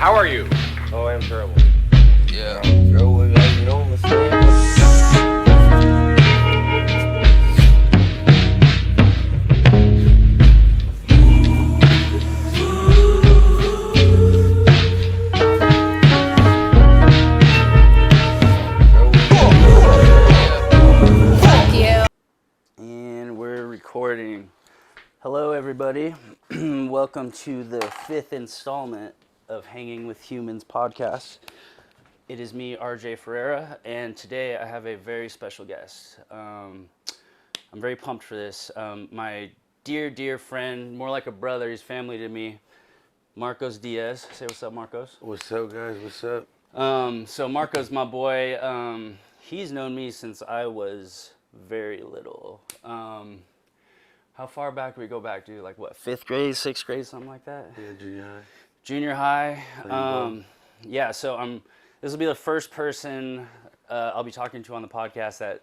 How are you? Oh, I am terrible. Yeah. Bro, what you know what's up? And we're recording. Hello, everybody. Welcome to the 5th installment of Hanging with Humans podcast. It is me, RJ Ferreira, and today I have a very special guest. I'm very pumped for this. My dear friend, more like a brother, he's family to me, Marcos Diaz. Say what's up, Marcos. What's up, guys? What's up? So Marcos, my boy, he's known me since I was very little. How far back do we go back, dude? Like what, 5th grade, 6th grade, something like that? Yeah, junior high. Junior high. Yeah, so this will be the first person I'll be talking to on the podcast that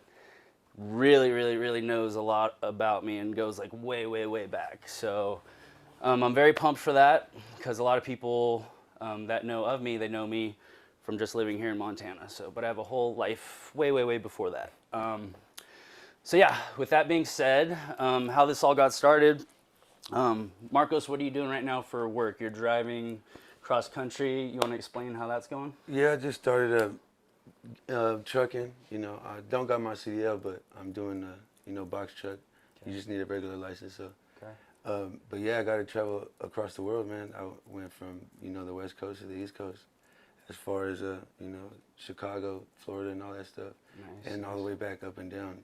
really knows a lot about me and goes like way back. So I'm very pumped for that because a lot of people that know of me, they know me from just living here in Montana. So, but I have a whole life way before that. So yeah, with that being said, how this all got started. Marcos, what are you doing right now for work? You're driving cross country. You want to explain how that's going? Yeah, I just started trucking. You know, I don't got my CDL, but I'm doing box truck. Okay. You just need a regular license. So. Okay. But yeah, I got to travel across the world, man. I went from the West Coast to the East Coast, as far as Chicago, Florida, and all that stuff. Nice, and all the way back up and down,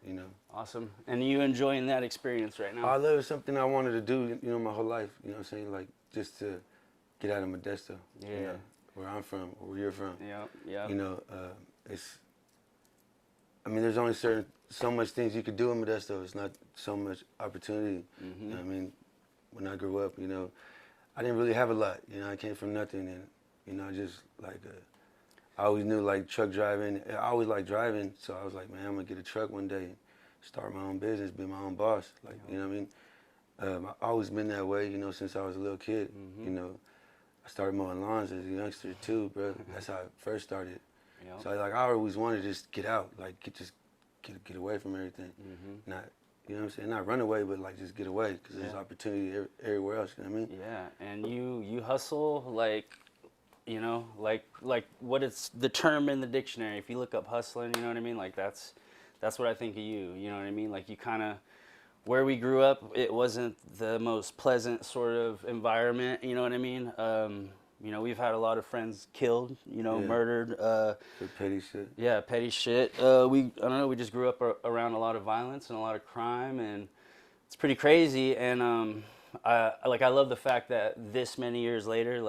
Awesome. And you enjoying that experience right now? I love it. Something I wanted to do, my whole life. You know what I'm saying? Like, just to get out of Modesto. Yeah. Where I'm from, or where you're from. Yeah. There's only so much things you could do in Modesto. It's not so much opportunity. Mm-hmm. You know what I mean? When I grew up, I didn't really have a lot. I came from nothing, and I just I always knew truck driving. I always liked driving, so I was like, man, I'm gonna get a truck one day, and start my own business, be my own boss. You know what I mean? I've always been that way, since I was a little kid. Mm-hmm. I started mowing lawns as a youngster too, bro. That's how I first started. Yep. So I always wanted to just get out, get away from everything. Mm-hmm. Not, you know what I'm saying? Not run away, but just get away, because there's opportunity everywhere else. You know what I mean? Yeah, and you hustle what is the term in the dictionary? If you look up hustling, you know what I mean? That's what I think of you. You know what I mean? You kind of, where we grew up, it wasn't the most pleasant sort of environment. You know what I mean? We've had a lot of friends killed, murdered. For petty shit. Yeah, petty shit. We just grew up around a lot of violence and a lot of crime, and it's pretty crazy. And I love the fact that this many years later,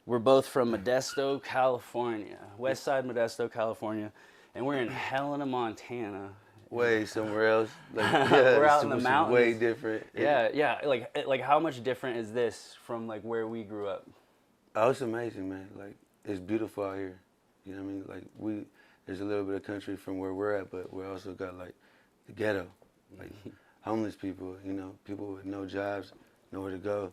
we're both from Modesto, California, West Side Modesto, California, and we're in Helena, Montana. Way somewhere else. We're out in the mountains. Way different. Yeah. Like how much different is this from where we grew up? Oh, it's amazing, man. It's beautiful out here. You know what I mean? There's a little bit of country from where we're at, but we also got the ghetto, homeless people. People with no jobs, nowhere to go.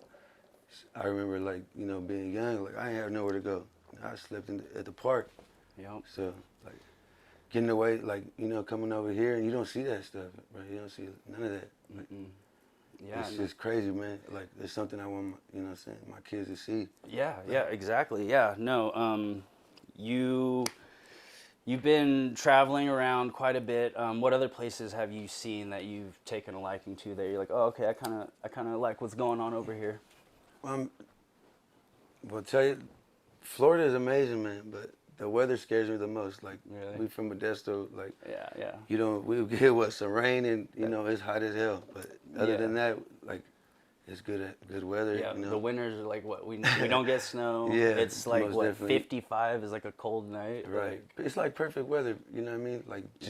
I remember being young, I didn't have nowhere to go. I slept at the park. Yep. So getting away, coming over here, and you don't see that stuff, right? You don't see none of that. Yeah, it's just crazy, man. There's something I want, my kids to see. Yeah, exactly. Yeah, no. You've been traveling around quite a bit. What other places have you seen that you've taken a liking to? That you're like, oh, okay, I kind of like what's going on over here. Well, tell you, Florida is amazing, man, but the weather scares me the most. Really? We from Modesto, yeah. We get some rain and it's hot as hell. But other than that, it's good weather. Yeah, the winters are what we don't get snow. Yeah, it's what 55 is a cold night. Right, it's perfect weather. You know what I mean?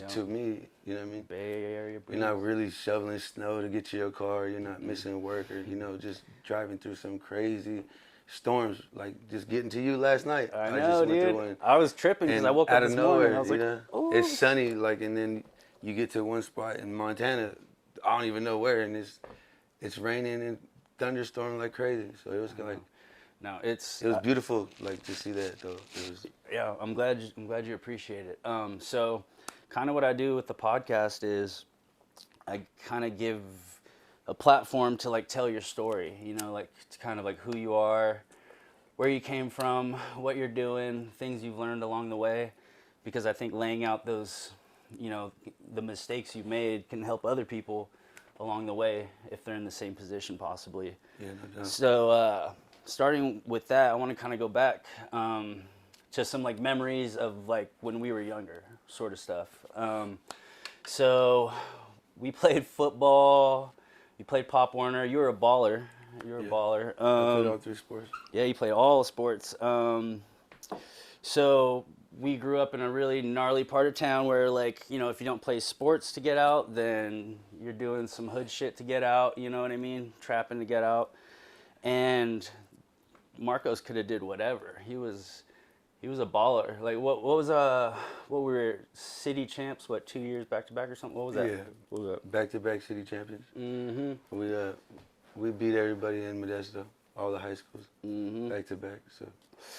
To me, you know what I mean? Bay Area. You're not really shoveling snow to get to your car. You're not missing work, or just driving through some crazy storms, just getting to you last night. I know, dude. I was tripping because I woke up this morning and I was oh. It's sunny, and then you get to one spot in Montana, I don't even know where, and it's raining and thunderstorming like crazy. So it was No, it's It was beautiful, like, to see that, though. It was, yeah, I'm glad you appreciate it. So kind of what I do with the podcast is I kind of give a platform to like tell your story, you know, like to kind of like who you are, where you came from, what you're doing, things you've learned along the way, because I think laying out those, you know, the mistakes you've made can help other people along the way if they're in the same position possibly. yeah, no doubt. So starting with that, I want to kind of go back to some like memories of like when we were younger, sort of stuff. So we played football. You played Pop Warner. You were a baller. You were a Yeah. baller. I played all 3 sports. Yeah, you played all sports. So we grew up in a really gnarly part of town where, like, you know, if you don't play sports to get out, then you're doing some hood shit to get out. You know what I mean? Trapping to get out. And Marcos could have did whatever. He was a baller. Like what we were city champs? What 2 years back to back or something? What was that? Yeah. What was that? Back-to-back city champions. Mm-hmm. We beat everybody in Modesto, all the high schools, Mm-hmm. back-to-back. So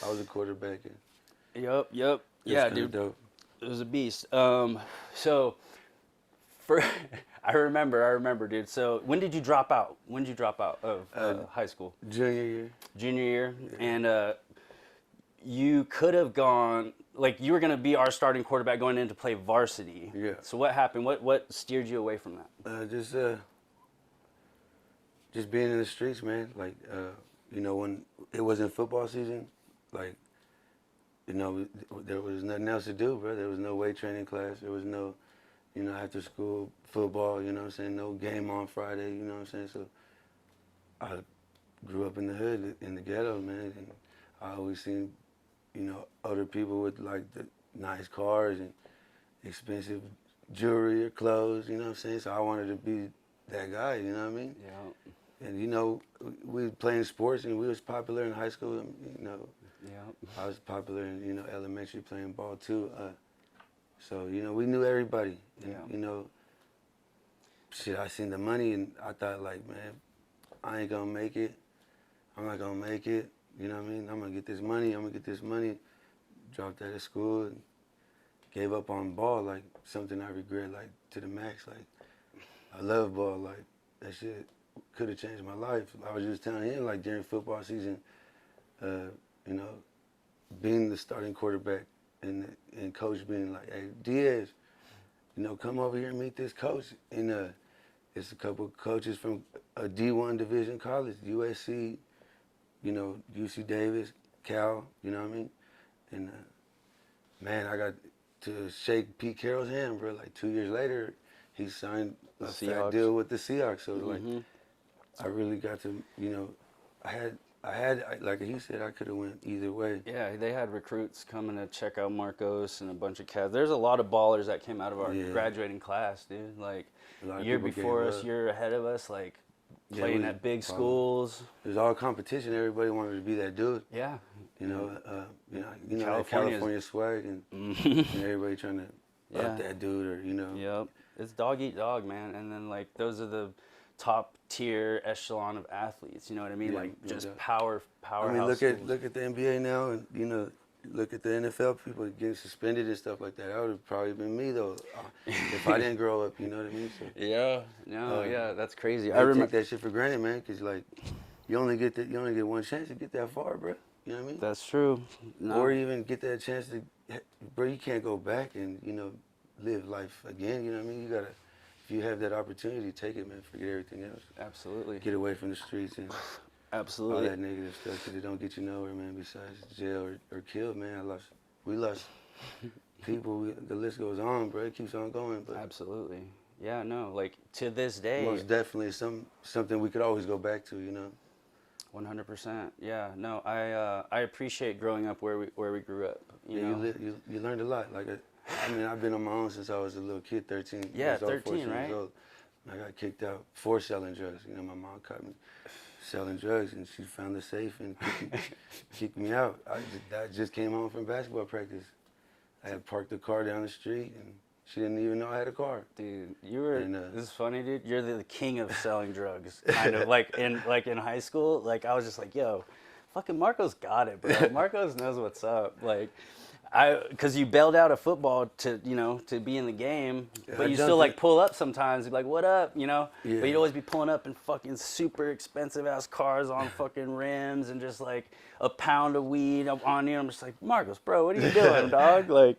I was a quarterback. And Yep. it was Yeah, kinda dude. dope. It was a beast. So, for I remember, dude. So, when did you drop out? When did you drop out of high school? Junior year. Junior year, and you could have gone. Like you were gonna be our starting quarterback going in to play varsity. Yeah. So what happened? What steered you away from that? Just being in the streets, man. Like, you know, when it wasn't football season, like, you know, there was nothing else to do, bro. There was no weight training class. There was no, you know, after school football, you know what I'm saying? No game on Friday, you know what I'm saying? So I grew up in the hood, in the ghetto, man. And I always seen, you know, other people with, like, the nice cars and expensive jewelry or clothes, you know what I'm saying? So I wanted to be that guy, you know what I mean? Yeah. And, you know, we was playing sports and we was popular in high school, you know. Yeah. I was popular in, you know, elementary playing ball too. So, you know, we knew everybody. And, Yeah. you know, shit, I seen the money and I thought, like, man, I ain't gonna make it. I'm not gonna make it. You know what I mean? I'm gonna get this money. Dropped out of school and gave up on ball, like, something I regret, like, to the max. Like, I love ball. Like, that shit could have changed my life. I was just telling him, like, during football season, you know, being the starting quarterback and coach being like, hey, Diaz, you know, come over here and meet this coach. And it's a couple of coaches from a D1 division college, USC, you know, UC Davis, Cal, you know what I mean? And, man, I got to shake Pete Carroll's hand, bro. Like 2 years later, he signed a fat deal with the Seahawks. So, like, I really got to, you know, like he said, I could have went either way. Yeah, they had recruits coming to check out Marcos and a bunch of cats. There's a lot of ballers that came out of our graduating class, dude. Like, year before us, year ahead of us, like, playing at big schools. There's all competition. Everybody wanted to be that dude. Yeah. You know, that California swag and everybody trying to up that dude or, you know. Yep. It's dog eat dog, man. And then, like, those are the top tier echelon of athletes, you know what I mean? Yeah, like, no just doubt. powerhouse I mean, look at the NBA now, and, you know, look at the NFL people getting suspended and stuff like that. That would have probably been me, though, if I didn't grow up, you know what I mean? So, yeah. No, yeah, that's crazy. I take that shit for granted, man, because, like, you only get one chance to get that far, bro. You know what I mean? That's true. No. Or even get that chance to, bro, you can't go back and, you know, live life again, you know what I mean? You gotta, if you have that opportunity, take it, man. Forget everything else. Absolutely. Get away from the streets and absolutely all that negative stuff, because it don't get you nowhere, man, besides jail or killed, man. We lost people. The list goes on, bro. It keeps on going. But absolutely. Yeah, no, like, to this day. Most definitely something we could always go back to, you know? 100%. Yeah, no, I appreciate growing up where we grew up. You know? You learned a lot. Like, I mean, I've been on my own since I was a little kid, 13 yeah, years old, 13, 14 right? years old. I got kicked out for selling drugs. You know, my mom caught me selling drugs, and she found the safe and kicked me out. I just came home from basketball practice. I had parked the car down the street, and she didn't even know I had a car. Dude, you were. This is funny, dude. You're the king of selling drugs. Kind of like in high school. Like, I was just like, yo, fucking Marcos got it, bro. Marcos knows what's up. Like, because you bailed out of football to, you know, to be in the game, but you still like pull up sometimes. You're like, what up, you know? Yeah. But you'd always be pulling up in fucking super expensive ass cars on fucking rims and just like a pound of weed on you. I'm just like, Marcos, bro, what are you doing, dog? Like,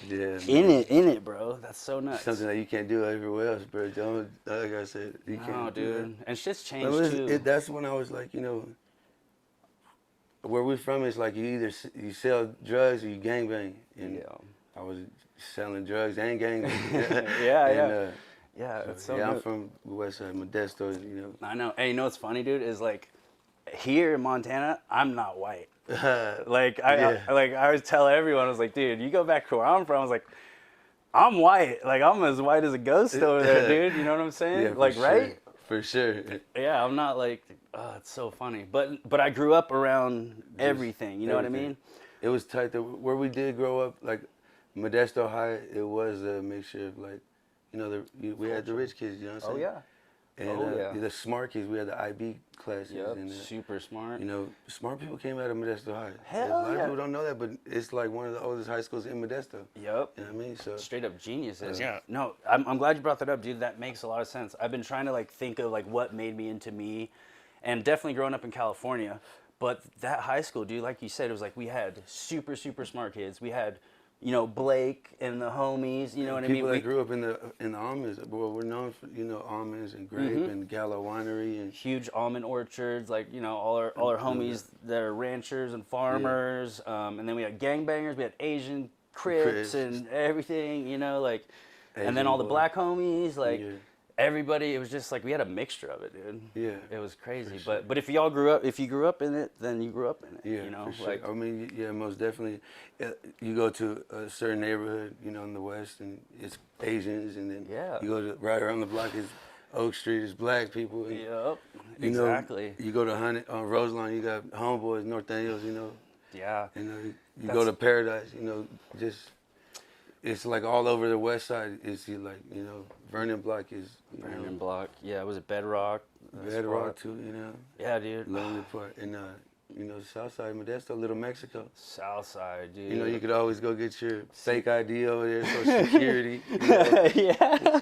Yeah, in it, bro. That's so nuts. Something that you can't do everywhere else, bro. Don't, like I said, you No, can't do dude. that. And shit's changed too. That's when I was like, you know, where we're from is like you either you sell drugs or you gangbang. And Yeah. I was selling drugs and gangbang. Yeah. Yeah, it's so yeah, good. I'm from West Side, Modesto, you know. I know. And you know what's funny, dude, is like here in Montana, I'm not white. Like I always tell everyone, I was like, dude, you go back to where I'm from, I was like, I'm white. Like I'm as white as a ghost over there, dude. You know what I'm saying? Yeah, like, sure. right? For sure. Yeah, I'm not like, oh, it's so funny. But I grew up around everything. You know what I mean? It was tight. Where we did grow up, like Modesto High, it was a mixture of like, you know, we had the rich kids. You know what I'm saying? Oh yeah. And the smart kids, we had the IB classes. Yep, And super smart. You know, smart people came out of Modesto High. Hell A lot of yeah. people don't know that, but it's like one of the oldest high schools in Modesto. Yep. You know what I mean? So straight up geniuses. Yeah. No, I'm glad you brought that up, dude. That makes a lot of sense. I've been trying to like think of like what made me into me, and definitely growing up in California. But that high school, dude, like you said, it was like we had super smart kids. We had, you know, Blake and the homies. You know what I mean? People that grew up in the almonds, well, we're known for, you know, almonds and grape and Gallo Winery and huge almond orchards, like, you know, all our homies that are ranchers and farmers. And then we had gangbangers, we had Asian Crips and everything, you know, like, Asian and then all the black homies, like everybody. It was just like we had a mixture of it, dude. Yeah, it was crazy. Sure. But if you grew up in it, then you grew up in it. Yeah, you know, for sure. like I mean, yeah, most definitely. You go to a certain neighborhood, you know, in the West, and it's Asians, and then you go to right around the block is Oak Street, is black people. And, yep, exactly. You go to Roseline, you got Homeboys, North Daniels, you know. Yeah. You know, you go to Paradise, you know, just. It's like all over the West Side. It's like, you know, Vernon Block is. Vernon Block, yeah. Was it Bedrock? Bedrock too, you know. Yeah, dude. Lonely Park, and you know, South Side, Modesto, Little Mexico. South Side, dude. You know, you could always go get your fake ID over there, Social Security. You know? Yeah.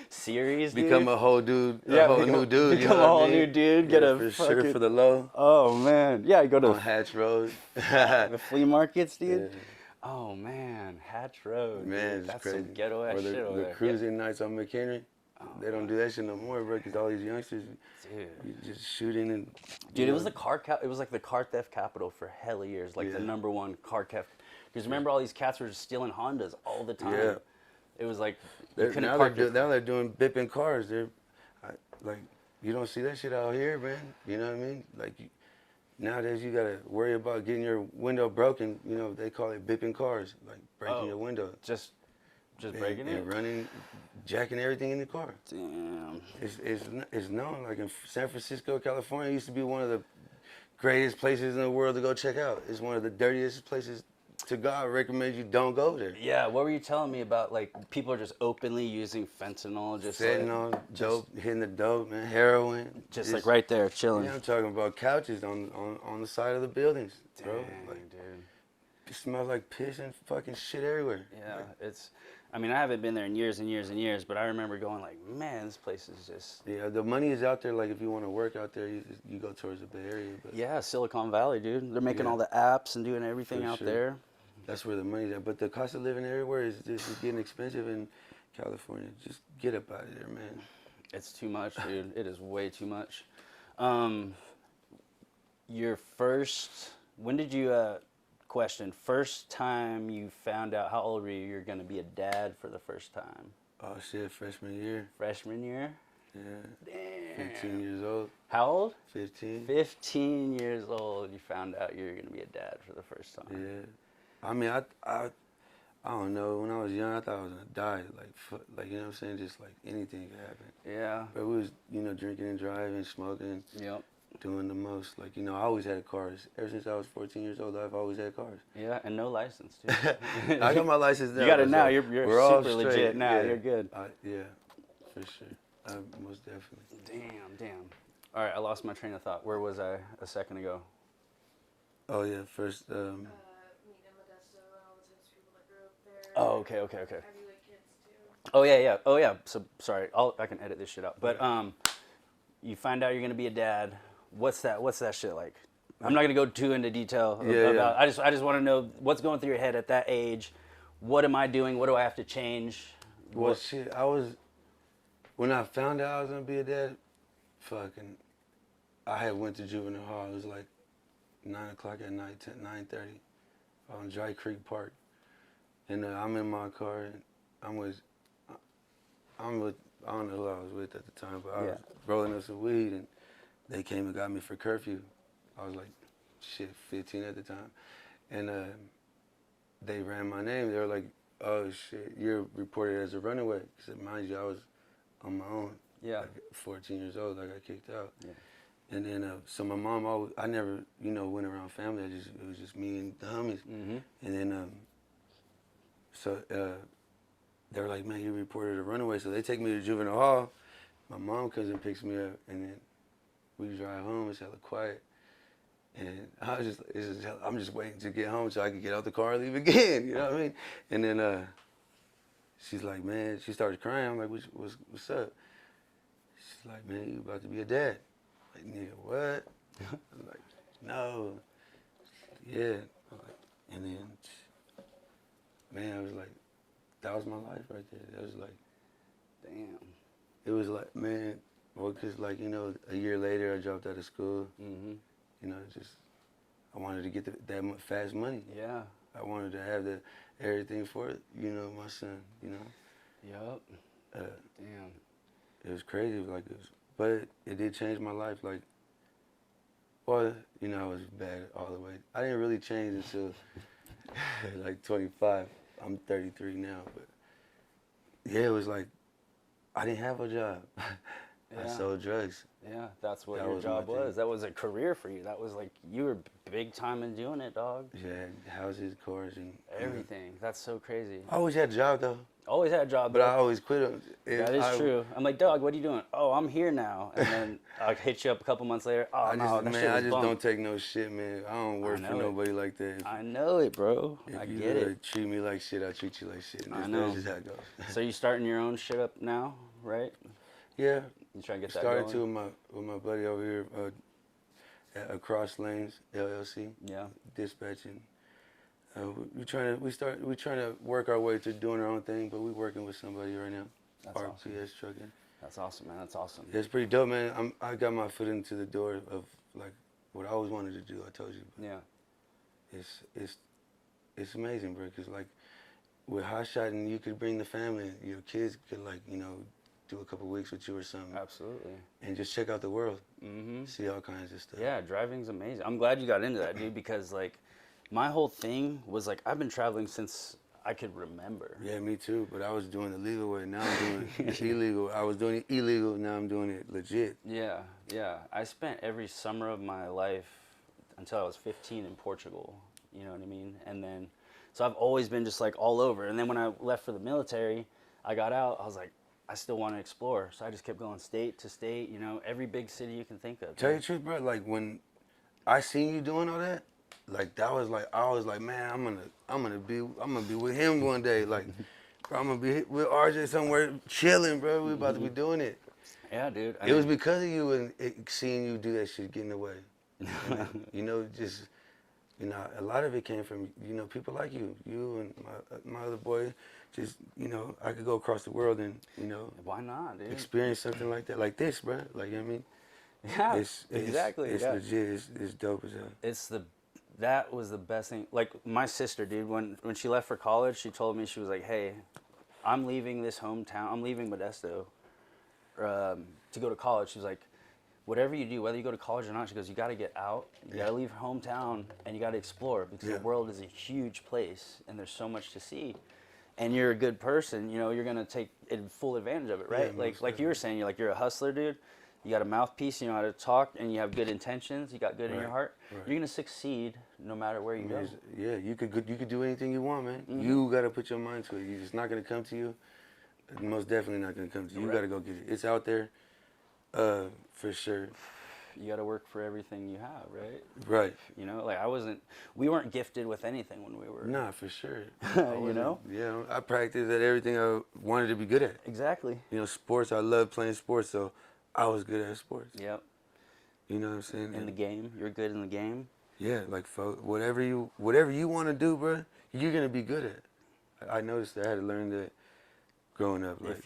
Series, dude. Become a whole dude, a whole new dude. Become a whole new dude. Get a fucking for the low. Oh man, yeah. You go to on Hatch Road. The flea markets, dude. Yeah. Oh man, Hatch Road. Man, dude. That's crazy. some ghetto ass shit over there. The cruising nights on McHenry. They don't do that shit no more, bro. Because all these youngsters, just shooting and. Dude, it was it was like the car theft capital for hella years, like the #1 car theft. Because remember, all these cats were just stealing Hondas all the time. Yeah. It was like now they're doing bipping cars. They're like, you don't see that shit out here, man. You know what I mean? Like. Nowadays, you gotta worry about getting your window broken. You know, they call it bipping cars, like breaking your window. Just breaking it? And running, jacking everything in the car. Damn. It's known, like in San Francisco, California, it used to be one of the greatest places in the world to go check out. It's one of the dirtiest places to go. I recommend you don't go there. Yeah, what were you telling me about, like, people are just openly using fentanyl, just fentanyl, like, dope, hitting the dope, man, heroin. Just like right there, chilling. Yeah, I'm talking about couches on the side of the buildings, bro. Dang, like, dude. It smells like piss and fucking shit everywhere. Yeah, it's, I mean, I haven't been there in years and years and years, but I remember going like, man, this place is just. Yeah, the money is out there. Like, if you want to work out there, you go towards the Bay Area. But yeah, Silicon Valley, dude. They're making all the apps and doing everything out there. That's where the money's at. But the cost of living everywhere is just getting expensive in California. Just get up out of there, man. It's too much, dude. It is way too much. Your first, when did you, first time you found out, how old were you, you're going to be a dad for the first time? Oh, shit, freshman year. Freshman year? Yeah. Damn. 15 years old. How old? 15. 15 years old, you found out you were going to be a dad for the first time. Yeah. I mean, I don't know. When I was young, I thought I was going to die. Like, you know what I'm saying? Just like anything could happen. Yeah. But we was, you know, drinking and driving, smoking. Yep. Doing the most. Like, you know, I always had cars. Ever since I was 14 years old, I've always had cars. Yeah, and no license, too. I got my license now. You got it now. You're super legit now. Yeah. You're good. Yeah, for sure. Most definitely. Damn. All right, I lost my train of thought. Where was I a second ago? Oh yeah, first. Meet in Modesto and all the types of people that grew up there. Oh, okay, okay, okay. Have you like kids too? Oh yeah, yeah. Oh yeah. So sorry, I can edit this shit out. But you find out you're gonna be a dad. What's that shit like? I'm not gonna go too into detail about. Yeah. I just want to know what's going through your head at that age. What am I doing? What do I have to change? Well, shit, when I found out I was gonna be a dad, fucking, I had went to juvenile hall. It was like 9 o'clock at night, 9:30, on Dry Creek Park, and I'm in my car and I'm with, I don't know who I was with at the time, but I was rolling up some weed and they came and got me for curfew. I was like, shit, 15 at the time, and they ran my name. They were like, oh shit, you're reported as a runaway. Because mind you, I was on my own. Yeah. Like 14 years old, I got kicked out. Yeah. And then, so my mom, I never, went around family. It was just me and the homies. Mm-hmm. And then, they were like, man, you reported a runaway. So they take me to juvenile hall. My mom comes and picks me up, and then we drive home. It's hella quiet. And I'm just waiting to get home so I can get out the car and leave again. You know what I mean? And then she's like, man, she started crying. I'm like, what's up? She's like, man, you about to be a dad. I'm like, nigga, what? I'm like, no. Yeah. I'm like, and then, man, I was like, that was my life right there. That was like, Damn. it was like, man, well, because like, a year later I dropped out of school. Mm-hmm. I wanted to get that fast money. Yeah. I wanted to have everything for it, my son, Yup. Damn. It was crazy, but it did change my life. Like, well, I was bad all the way. I didn't really change until like 25. I'm 33 now, but yeah, it was like I didn't have a job. I sold drugs. Yeah, that's what That your was job my thing. was. That was a career for you. That was like, you were big time in doing it, dog. Yeah, houses, cars, and Everything. That's so crazy. I always had a job though, Always had a job, but though. I always quit them. That is true. I'm like, dog, what are you doing? Oh, I'm here now. And then I'll hit you up a couple months later. Oh, I no, that shit I was just bunk. don't take no shit, man. I don't work for nobody like that. I know it, bro. If I you get it. treat me like shit, I treat you like shit. I know. That's just how it goes. So you starting your own shit up now, right? Yeah. You trying to get that Started going? with my buddy over here at Across Lanes LLC. Yeah. Dispatching. We trying to work our way to doing our own thing, but we working with somebody right now. That's awesome. RPS trucking. That's awesome, man. That's awesome. Yeah, it's pretty dope, man. I got my foot into the door of like what I always wanted to do. I told you. Yeah. It's amazing, bro. Cause like with hot shotting, you could bring the family. Your kids could do a couple weeks with you or something. Absolutely. And just check out the world. Mm-hmm. See all kinds of stuff. Yeah, driving's amazing. I'm glad you got into that, dude, because like my whole thing was like I've been traveling since I could remember. Yeah, me too. But I was doing the legal way. Now I'm doing it illegal. I was doing it illegal. Now I'm doing it legit. Yeah, yeah. I spent every summer of my life until I was 15 in Portugal. You know what I mean? And then, so I've always been just like all over. And then when I left for the military, I got out. I was like, I still want to explore. So I just kept going state to state. Every big city you can think of. Tell you the truth, bro. Like when I seen you doing all that, like that was like I was like, man, I'm gonna be with him one day. Like, bro, I'm gonna be with RJ somewhere chilling, bro. We about to be doing it. Yeah, dude. It was because of you and seeing you do that shit, getting away. Just a lot of it came from people like you and my other boy. Just I could go across the world and Why not, dude? experience something like that, like this, bro. Like I mean, Yeah, it's exactly. It's yeah. legit. It's dope as hell. That was the best thing. Like my sister, dude, when she left for college, she told me, she was like, hey, I'm leaving this hometown. I'm leaving Modesto to go to college. She was like, whatever you do, whether you go to college or not, she goes, you got to get out. You got to leave your hometown and you got to explore because the world is a huge place and there's so much to see. And you're a good person, you're going to take full advantage of it, right? Yeah, like you were saying, you're a hustler, dude. You got a mouthpiece, you know how to talk, and you have good intentions, you got good in your heart. Right. You're going to succeed no matter where you go. Yeah, you could do anything you want, man. Mm-hmm. You got to put your mind to it. It's not going to come to you. Most definitely not going to come to you. You got to go get it. It's out there for sure. you got to work for everything you have, right? Right. You know, like we weren't gifted with anything when we were. Nah, for sure. You know? Yeah, I practiced at everything I wanted to be good at. Exactly. You know, sports, I love playing sports, so I was good at sports. Yep. You know what I'm saying? In the game, you're good in the game. Yeah, like whatever you want to do, bro, you're gonna be good at. I noticed that I had to learn that growing up. Like,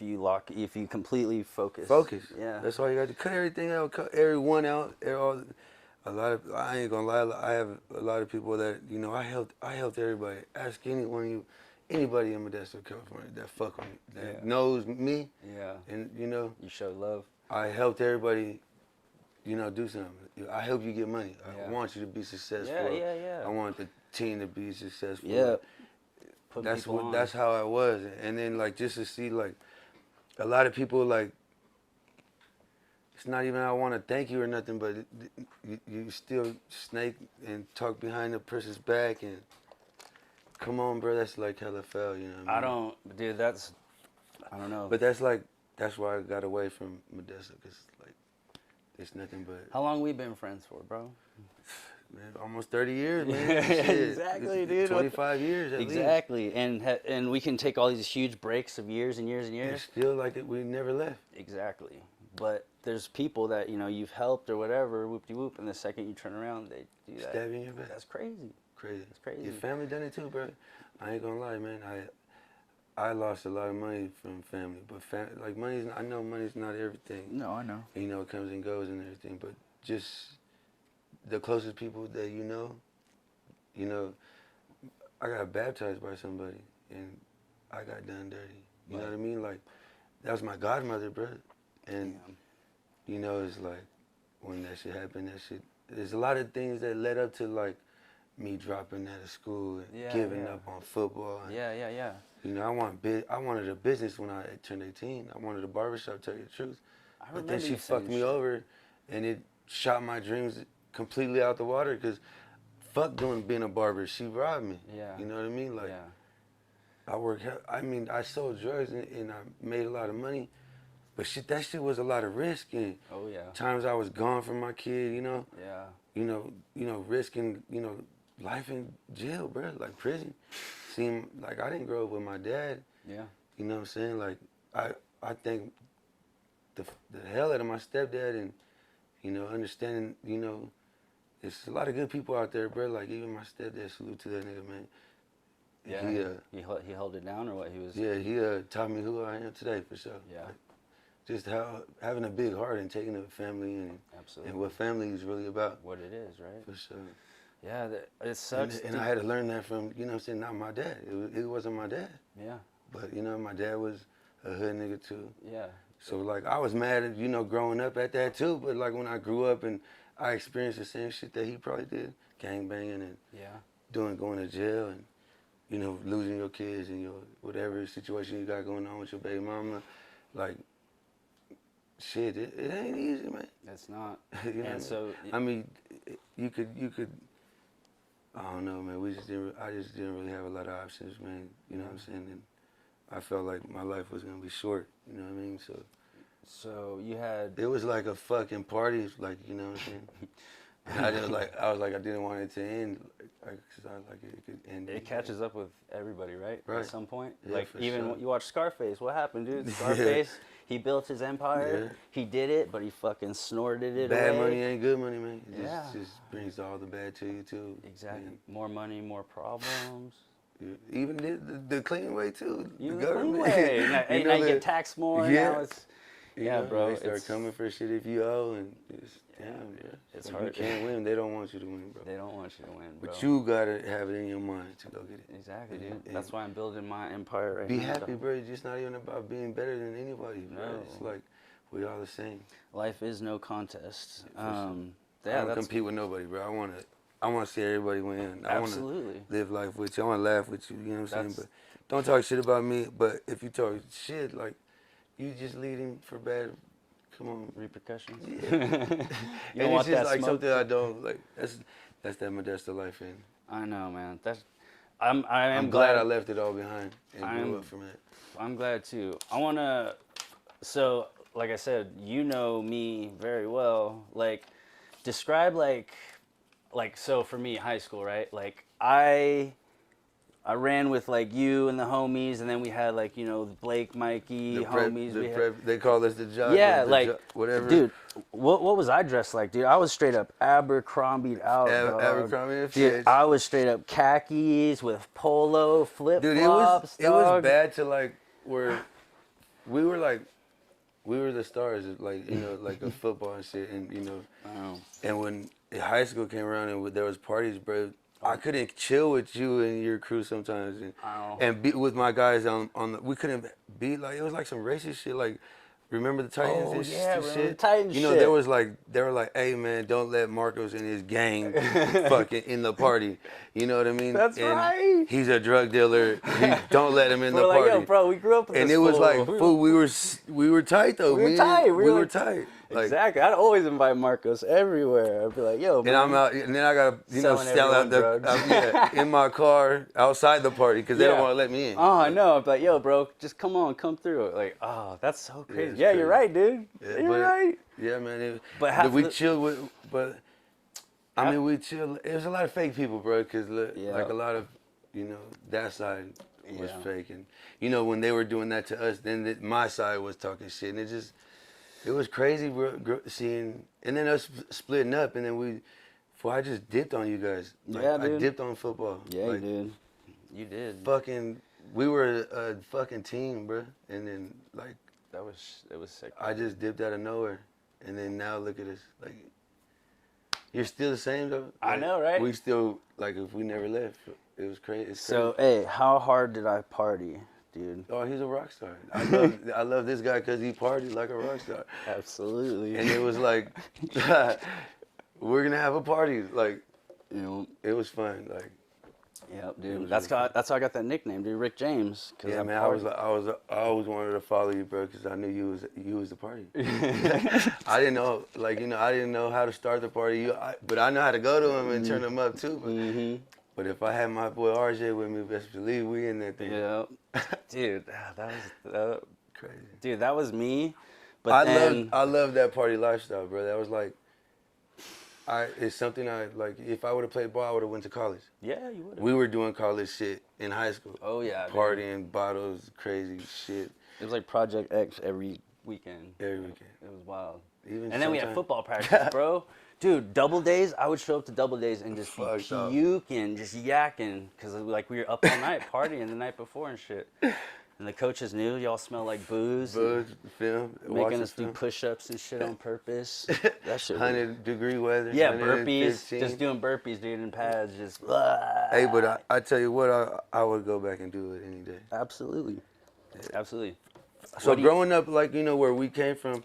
If you completely focus. focus. Yeah. That's all you got to cut everything out, cut everyone out. I ain't gonna lie. I have a lot of people that I helped everybody. Ask anybody in Modesto, California that fuck with me, that knows me. Yeah. And you show love. I helped everybody. Do something. I help you get money. I want you to be successful. Yeah. I want the team to be successful. Yeah. That's how I was. And then like just to see like a lot of people like it's not even I want to thank you or nothing, but you still snake and talk behind the person's back and come on, bro. That's like hella foul. You know what I mean? Dude. I don't know. But that's why I got away from Modesto, because like it's nothing but. How long we been friends for, bro? Man, almost 30 years, man. Exactly, dude. 25 years at least. Exactly, and we can take all these huge breaks of years and years and years. It's still like we never left. Exactly, but there's people that you've helped or whatever, whoop-de-whoop, and the second you turn around, they do that. Stab you in your back. That's crazy. Crazy. That's crazy. Your family done it too, bro. I ain't gonna lie, man. I lost a lot of money from family, but I know money's not everything. No, I know. It comes and goes and everything, but just the closest people that I got baptized by somebody and I got done dirty. You know what I mean? Like, that was my godmother, bro. And, it's like, when that shit happened, there's a lot of things that led up to, like, me dropping out of school and giving up on football. And, Yeah. I wanted a business when I turned 18. I wanted a barbershop, tell you the truth. But then she fucked me over, and it shot my dreams completely out the water, because fuck being a barber. She robbed me. Yeah. You know what I mean? Like, I sold drugs and I made a lot of money, but that shit was a lot of risk. And times I was gone from my kid, Yeah. Risking, life in jail, bro, like prison. Seemed like I didn't grow up with my dad. Yeah. You know what I'm saying? Like, I think the hell out of my stepdad, and, understanding, there's a lot of good people out there, bro. Like, even my stepdad, salute to that nigga, man. Yeah, he held it down, or what? He was. Yeah, he taught me who I am today, for sure. Yeah. Like, just having a big heart and taking the family in, Absolutely. and what family is really about. What it is, right? For sure. Yeah, it sucks. And I had to learn that from, not my dad. It wasn't my dad. Yeah. But, my dad was a hood nigga too. Yeah. So, like, I was mad at, growing up at that too. But, like, when I grew up and I experienced the same shit that he probably did, gangbanging and going to jail and, losing your kids and your whatever situation you got going on with your baby mama, like, shit, it ain't easy, man. It's not. And so, I mean, you could. I don't know, man. I just didn't really have a lot of options, man. You know what I'm saying? And I felt like my life was gonna be short. You know what I mean? So you had. It was like a fucking party, like, you know what I'm saying? And I didn't want it to end, because it could end. It catches up with everybody, right? Right. At some point. Yeah, like, for even sure. you watch Scarface. What happened, dude? Scarface. He built his empire. Yeah. He did it, but he fucking snorted it Bad away. money ain't good money, man. It Yeah. just brings all the bad to you too. Exactly. Man. More money, more problems. Even the clean way too. Even the the clean government. way. Now you get taxed more. Yeah. Now it's. Yeah, bro. They start coming for shit if you owe, and damn, bro. It's If hard. you can't win, they don't want you to win, bro. They don't want you to win, bro. But you gotta have it in your mind to go get it. Exactly, dude. And That's why I'm building my empire right be now. happy, bro. It's just not even about being better than anybody, bro. No. It's like we all the same. Life is no contest. I Yeah, don't compete with nobody, bro. I wanna see everybody win. I Absolutely. wanna live life with you. I wanna laugh with you. You know what I'm saying? That's- But don't talk shit about me. But if you talk shit, like, you just leading for bad. Come on. Repercussions. Yeah. You don't And want it's just that like smoke? something I don't like. That's that Modesto life, and I know, man. I am I'm glad I left it all behind and grew up from it. I'm glad too. I wanna. So, like I said, you know me very well. Like, describe like so for me, high school, right? Like I ran with like you and the homies, and then we had like Blake, Mikey, homies. They call us the jock. Yeah, like whatever. dude, what was I dressed like, dude? I was straight up Abercrombie out, dog. Abercrombie and Dude, Fitch. I was straight up khakis with polo flip flops. Dude, it was bad to like where we were the stars, like like a football and shit, and and when high school came around and there was parties, bro. I couldn't chill with you and your crew sometimes, and be with my guys on the. We couldn't be like it was like some racist shit. Like, remember the Titans and shit? The Titans shit. They were like, hey man, don't let Marcos and his gang fucking in the party. You know what I mean? That's right. He's a drug dealer. Don't let him in the We're party. like, yo, bro, we grew up with and this it was fool. like, fool, we were tight though. We were tight. We were tight. Like, exactly. I'd always invite Marcos everywhere. I'd be like, yo, man. And I'm out, and then I gotta, Selling sell out drugs. in my car outside the party because they don't want to let me in. Oh, I know. I'm like, yo, bro, just come through. Like, oh, that's so crazy. Yeah, you're right, dude. You're right. Yeah, man. But chilled with, I mean, we chilled. There's a lot of fake people, bro, because like a lot of, that side was fake, and when they were doing that to us, then my side was talking shit, and it was crazy seeing, and then us splitting up, and then I just dipped on you guys. Like, yeah, dude. I dipped on football. Yeah, like, you did. Fucking, we were a fucking team, bro, and then like it was sick. I just dipped out of nowhere, and then now look at us. Like, you're still the same though. Like, I know, right? We still like if we never left. It was crazy. So, hey, how hard did I party? Dude. Oh, he's a rock star. I love this guy because he partied like a rock star. Absolutely. And it was like, we're gonna have a party. Like, it was fun. Like, yeah, dude. That's how I got that nickname, dude. Rick James. Yeah, man. I always wanted to follow you, bro, because I knew you was the party. I didn't know, I didn't know how to start the party. But I know how to go to him and turn him up too. But if I had my boy RJ with me, best believe we in that thing. Yeah, dude, that was crazy. Dude, that was me. But I love that party lifestyle, bro. That was like, it's something I like. If I would have played ball, I would have went to college. Yeah, you would have. We were doing college shit in high school. Oh yeah, partying, bottles, crazy shit. It was like Project X every weekend. Every weekend. It was wild. And then we had football practice, bro. Dude, double days. I would show up to double days and just be puking, just yakking, because like we were up all night partying the night before and shit. And the coaches knew y'all smell like booze. Film, making us do push-ups and shit on purpose. That shit. 100-degree weather. Yeah, burpees. Just doing burpees, dude, in pads. Just. Hey, but I tell you what, I would go back and do it any day. Absolutely. Yeah. Absolutely. So growing up, like where we came from,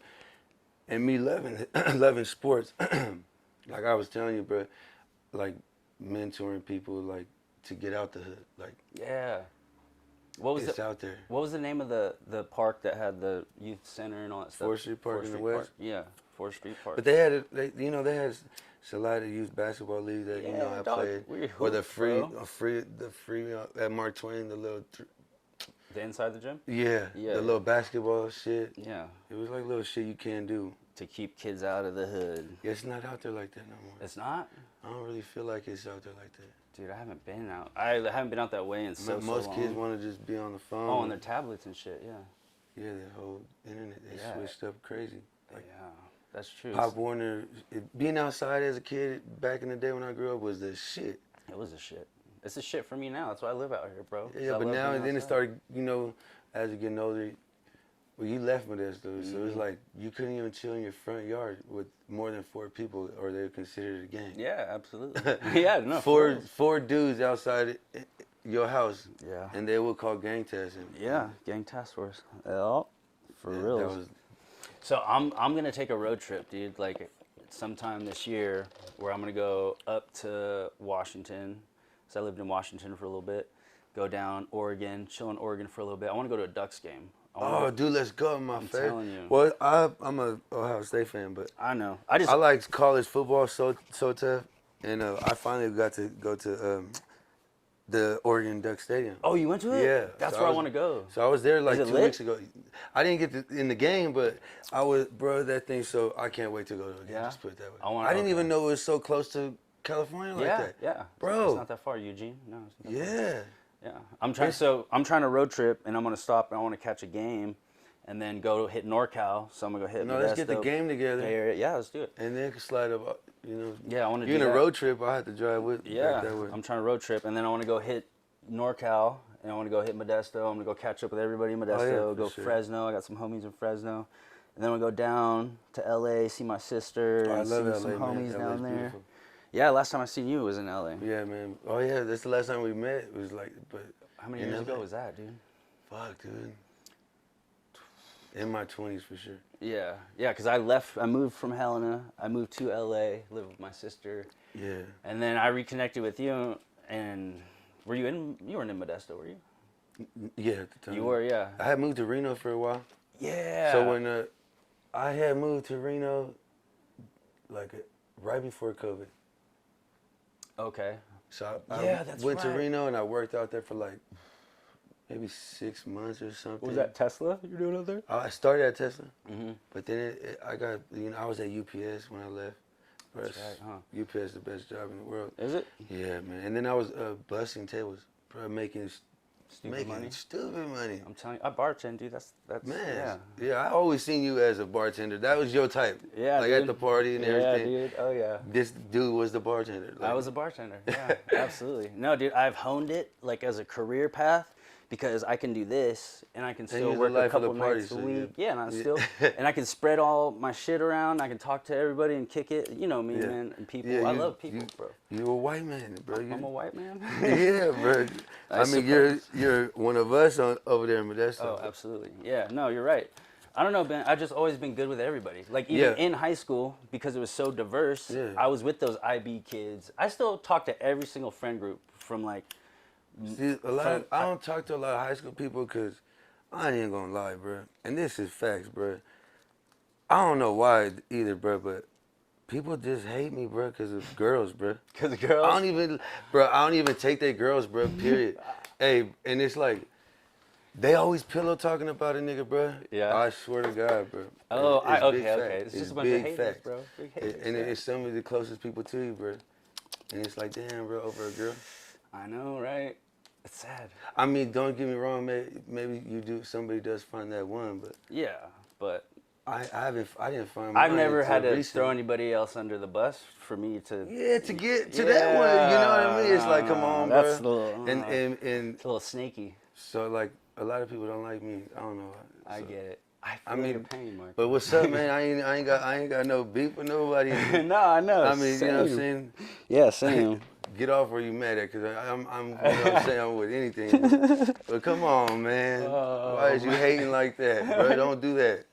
and me loving sports, like I was telling you, bro, like mentoring people, like to get out the hood, like yeah. It's out there. What was the name of the park that had the youth center and all that stuff? 4th Street Park in the West. Yeah, 4th Street Park. But they had Salida Youth Basketball League that I played. Or the free at Mark Twain, the little. The inside the gym? Yeah, the little basketball shit. Yeah. It was like little shit you can't do. To keep kids out of the hood. Yeah, it's not out there like that no more. It's not? I don't really feel like it's out there like that. Dude, I haven't been out. I haven't been out that way in so long. Most kids want to just be on the phone. Oh, on their tablets and shit, yeah. Yeah, the whole internet, they switched up crazy. Like, yeah, that's true. Pop Warner, being outside as a kid back in the day when I grew up was the shit. It was the shit. It's the shit for me now. That's why I live out here, bro. Yeah, but now and then it started, as you getting older, well, you left Modesto, so it's like you couldn't even chill in your front yard with more than 4 people, or they're considered a gang. Yeah, absolutely. Yeah, no. Four dudes outside your house. Yeah. And they would call gang testing. Yeah, gang task force. Oh, for real. So I'm gonna take a road trip, dude. Like sometime this year, where I'm gonna go up to Washington. So I lived in Washington for a little bit. Go down Oregon, chill in Oregon for a little bit. I want to go to a Ducks game. Oh, dude, let's go, my favorite. I'm telling you. Well, I'm a Ohio State fan, but I know. I like college football so tough, and I finally got to go to The Oregon Duck Stadium. Oh, you went to it? Yeah. That's So where I want to go. So I was there like Is it 2 lit? weeks ago. I didn't get in the game, but I was, bro, that thing. So I can't wait to go to the game. Yeah? Just put it that way. I I didn't even know it was so close to California like Yeah, that. yeah. Bro. It's not that far, Eugene. No, it's not that far. Yeah. Yeah, I'm trying to road trip, and I'm gonna stop, and I want to catch a game, and then go hit NorCal. So I'm gonna go hit. No, let's get the Modesto. game together. Yeah, let's do it. And then can slide up, you know. Yeah, I want to do You're in that. a road trip, I have to drive with Yeah, back that way. I'm trying to road trip, and then I want to go hit NorCal, and I want to go hit Modesto. I'm gonna go catch up with everybody in Modesto. for Go sure. Fresno. I got some homies in Fresno, and then we'll go down to LA, see my sister, I and love see LA, some man. homies LA's down there. beautiful. Yeah, last time I seen you was in LA. Yeah, man. Oh yeah, that's the last time we met. It was like, but How many in years LA? ago was that, dude? Fuck, dude. In my 20s for sure. Yeah, because I moved from Helena, I moved to LA, lived with my sister, Yeah. and then I reconnected with you, and you weren't in Modesto, were you? Yeah, at the time. You were, yeah. I had moved to Reno for a while. Yeah. So when I had moved to Reno, like right before COVID. Okay. So Yeah, that's went to right. Reno and I worked out there for like maybe 6 months or something. Was that Tesla you're doing out there? I started at Tesla, Mm-hmm. but then I got, I was at UPS when I left. That's right, huh? UPS is the best job in the world. Is it? Yeah, man. And then I was bussing tables, bro, making Stupid money? stupid money. I'm telling you, I bartend, dude. That's Man, yeah. yeah, I always seen you as a bartender. That was your type. Yeah, like dude. at the party and Yeah, everything. dude. Oh yeah. This dude was the bartender. I was a bartender. Yeah, absolutely. No, dude, I've honed it like as a career path because I can do this and I can still you're the work a life of the couple party, nights a so week. you- Yeah, and I yeah. still and I can spread all my shit around. I can talk to everybody and kick it. You know me, Yeah. man, and people. Yeah, I you- love people, bro. You a white man, bro. I'm a white man. Yeah, bro. I I mean, you're suppose. you're one of us over there in Modesto. Oh, absolutely. Yeah, no, you're right. I don't know, Ben. I've just always been good with everybody. Like, even Yeah. in high school, because it was so diverse, Yeah. I was with those IB kids. I still talk to every single friend group from, like, See, I don't talk to a lot of high school people because I ain't gonna lie, bro. And this is facts, bro. I don't know why either, bro, but people just hate me, bro, because of girls, bro. because of girls. I don't even take their girls, bro, period. Hey, and it's like, they always pillow talking about a nigga, bro. Yeah. I swear to God, bro. Oh, It's okay, big okay. facts. It's just a bunch of big haters, facts. bro. Big haters, And yeah. it's some of the closest people to you, bro. And it's like, damn, bro, over a girl. I know, right? It's sad. I mean, don't get me wrong, maybe somebody does find that one, but Yeah, but I didn't find. I've mine never until had to recently. throw anybody else under the bus for me to. Yeah, to get to that one, you know what I mean? It's like, come on, bro. That's a little. and It's a little snaky. so like a lot of people don't like me. I don't know. I So- get it. I feel your pain, Mark. But what's up, man? I ain't got no beef with nobody. No, I know. I mean, you know what I'm Same. saying? Yeah, same. Get off where you mad at, cause I'm you know what I'm saying, I'm with anything. But come on, man. Why is you hating like that, bro? Don't do that.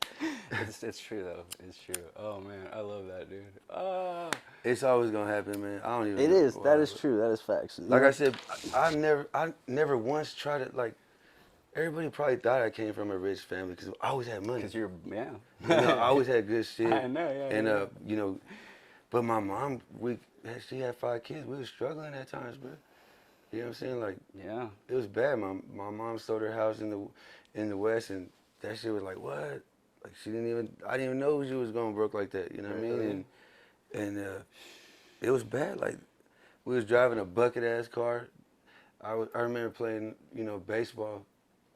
It's true though. It's true. Oh man, I love that, dude. Oh. It's always gonna happen, man. I don't even. It know is. why, That is but- true. That is facts. Like I said, I never once tried to like. Everybody probably thought I came from a rich family because I always had money. because you're yeah. You know, I always had good shit. I know, yeah, And yeah. you know, but my mom, she had 5 kids. We were struggling at times, bro. You know what I'm saying? Like Yeah. it was bad. My mom sold her house in the West, and that shit was like what? Like I didn't even know she was going broke like that. You know what I mean? And it was bad. Like we was driving a bucket ass car. I remember playing, baseball.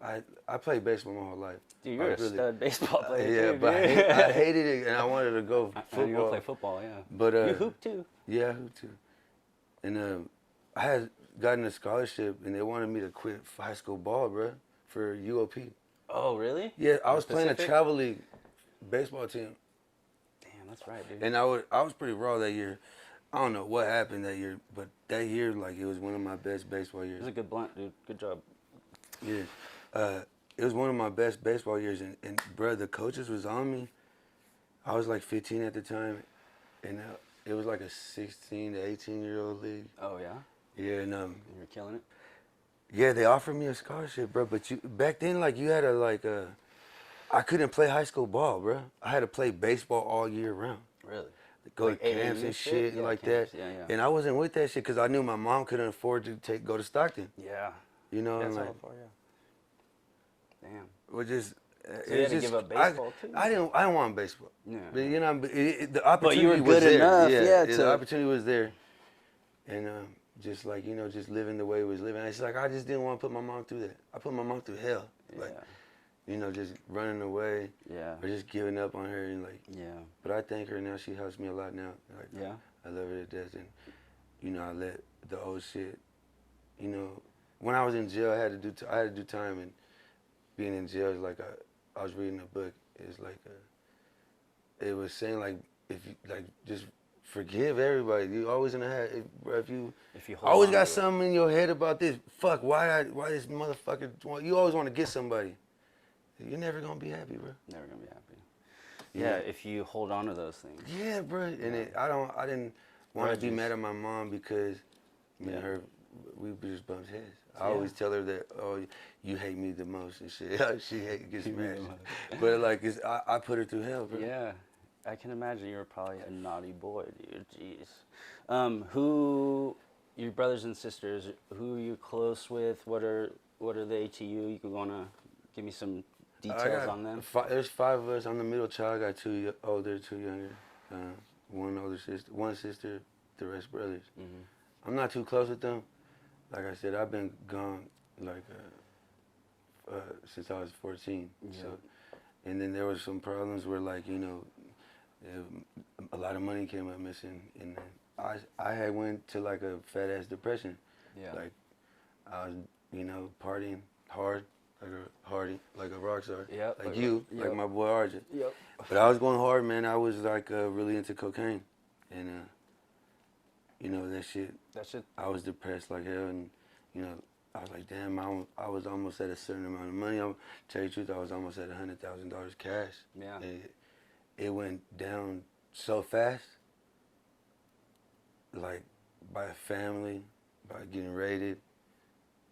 I played baseball my whole life. Dude, you're a stud baseball player. Yeah, too, but dude. I hated it, and I wanted to go I know football. you go play football, yeah. But you hoop too. Yeah, I hoop too. And I had gotten a scholarship, and they wanted me to quit high school ball, bro, for UOP. Oh, really? Yeah, I was playing a Pacific? travel league baseball team, Damn, that's right, dude. and I was pretty raw that year. I don't know what happened that year, but that year, like, it was one of my best baseball It years. was a good blunt, dude. Good job. Yeah. It was one of my best baseball years, and bro, the coaches was on me. I was like 15 at the time, and it was like a 16 to 18-year-old league. Oh yeah. Yeah, and You were killing it. yeah, they offered me a scholarship, bro. But back then, like, you had I couldn't play high school ball, bro. I had to play baseball all year round. Really? go Like to camps AAU and shit? shit and Yeah, like camps. that. Yeah, yeah. And I wasn't with that shit because I knew my mom couldn't afford to go to Stockton. Yeah. You know, That's and all like, for you. Damn. we're just. So you had to give up baseball too? I didn't want baseball. Yeah. But you know, the But you were opportunity good was there. enough, yeah, The to- opportunity was there. And just like, you know, just living the way we was living. It's like I just didn't want to put my mom through that. I put my mom through hell. Like, Yeah. you know, just running away Yeah. or just giving up on her and like. Yeah. But I thank her now. She helps me a lot now. Like, Yeah. I love her to death. And you know, I let the old shit. You know, when I was in jail, I had to do time, and being in jail is like I was reading a book. It's like it was saying like if you like just forgive everybody. You always gonna have if you hold always on got to it. something in your head about this. Fuck, why this motherfucker? You always want to get somebody. You're never gonna be happy, bro. Never gonna be happy. Yeah. Yeah, if you hold on to those things. Yeah, bro. And I didn't want to be mad at my mom because me and her, we just bumped heads. I always tell her that, oh, you hate me the most and shit. She gets mad. But like, I put her through hell, bro. Yeah, I can imagine you were probably a naughty boy, dude. Jeez. Who, your brothers and sisters, who are you close with? What are they to you? You wanna give me some details on them? There's 5 of us. I'm the middle child. I got 2 older, 2 younger. One sister, the rest brothers. I'm not too close with them. Like I said, I've been gone like since I was 14. Yeah. So, and then there was some problems where like, you know, a lot of money came up missing, and then I had went to like a fat ass depression. Yeah. Like I was, you know, partying hard, like a rock star. Yep, like my boy RJ. Yep. But I was going hard, man. I was like really into cocaine, and you know that shit. I was depressed like hell, and you know I was like, damn, I was almost at a certain amount of money. I'll tell you the truth, I was almost at $100,000 cash. Yeah. And it went down so fast, like by family, by getting raided,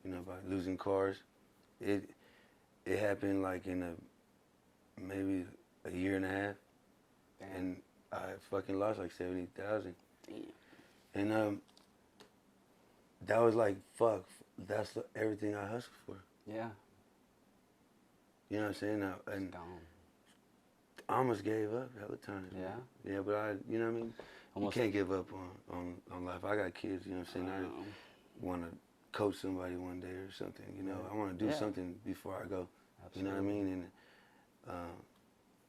you know, by losing cars. It happened like in maybe a year and a half, and I fucking lost like 70,000. And that was like, fuck, that's everything I hustled for. Yeah. You know what I'm saying? And Gone. I almost gave up hella times. Yeah? Yeah, but you know what I mean? Almost. You can't give up on life. I got kids, you know what I'm saying? I want to coach somebody one day or something, you know? I want to do something before I go. Absolutely. You know what I mean? And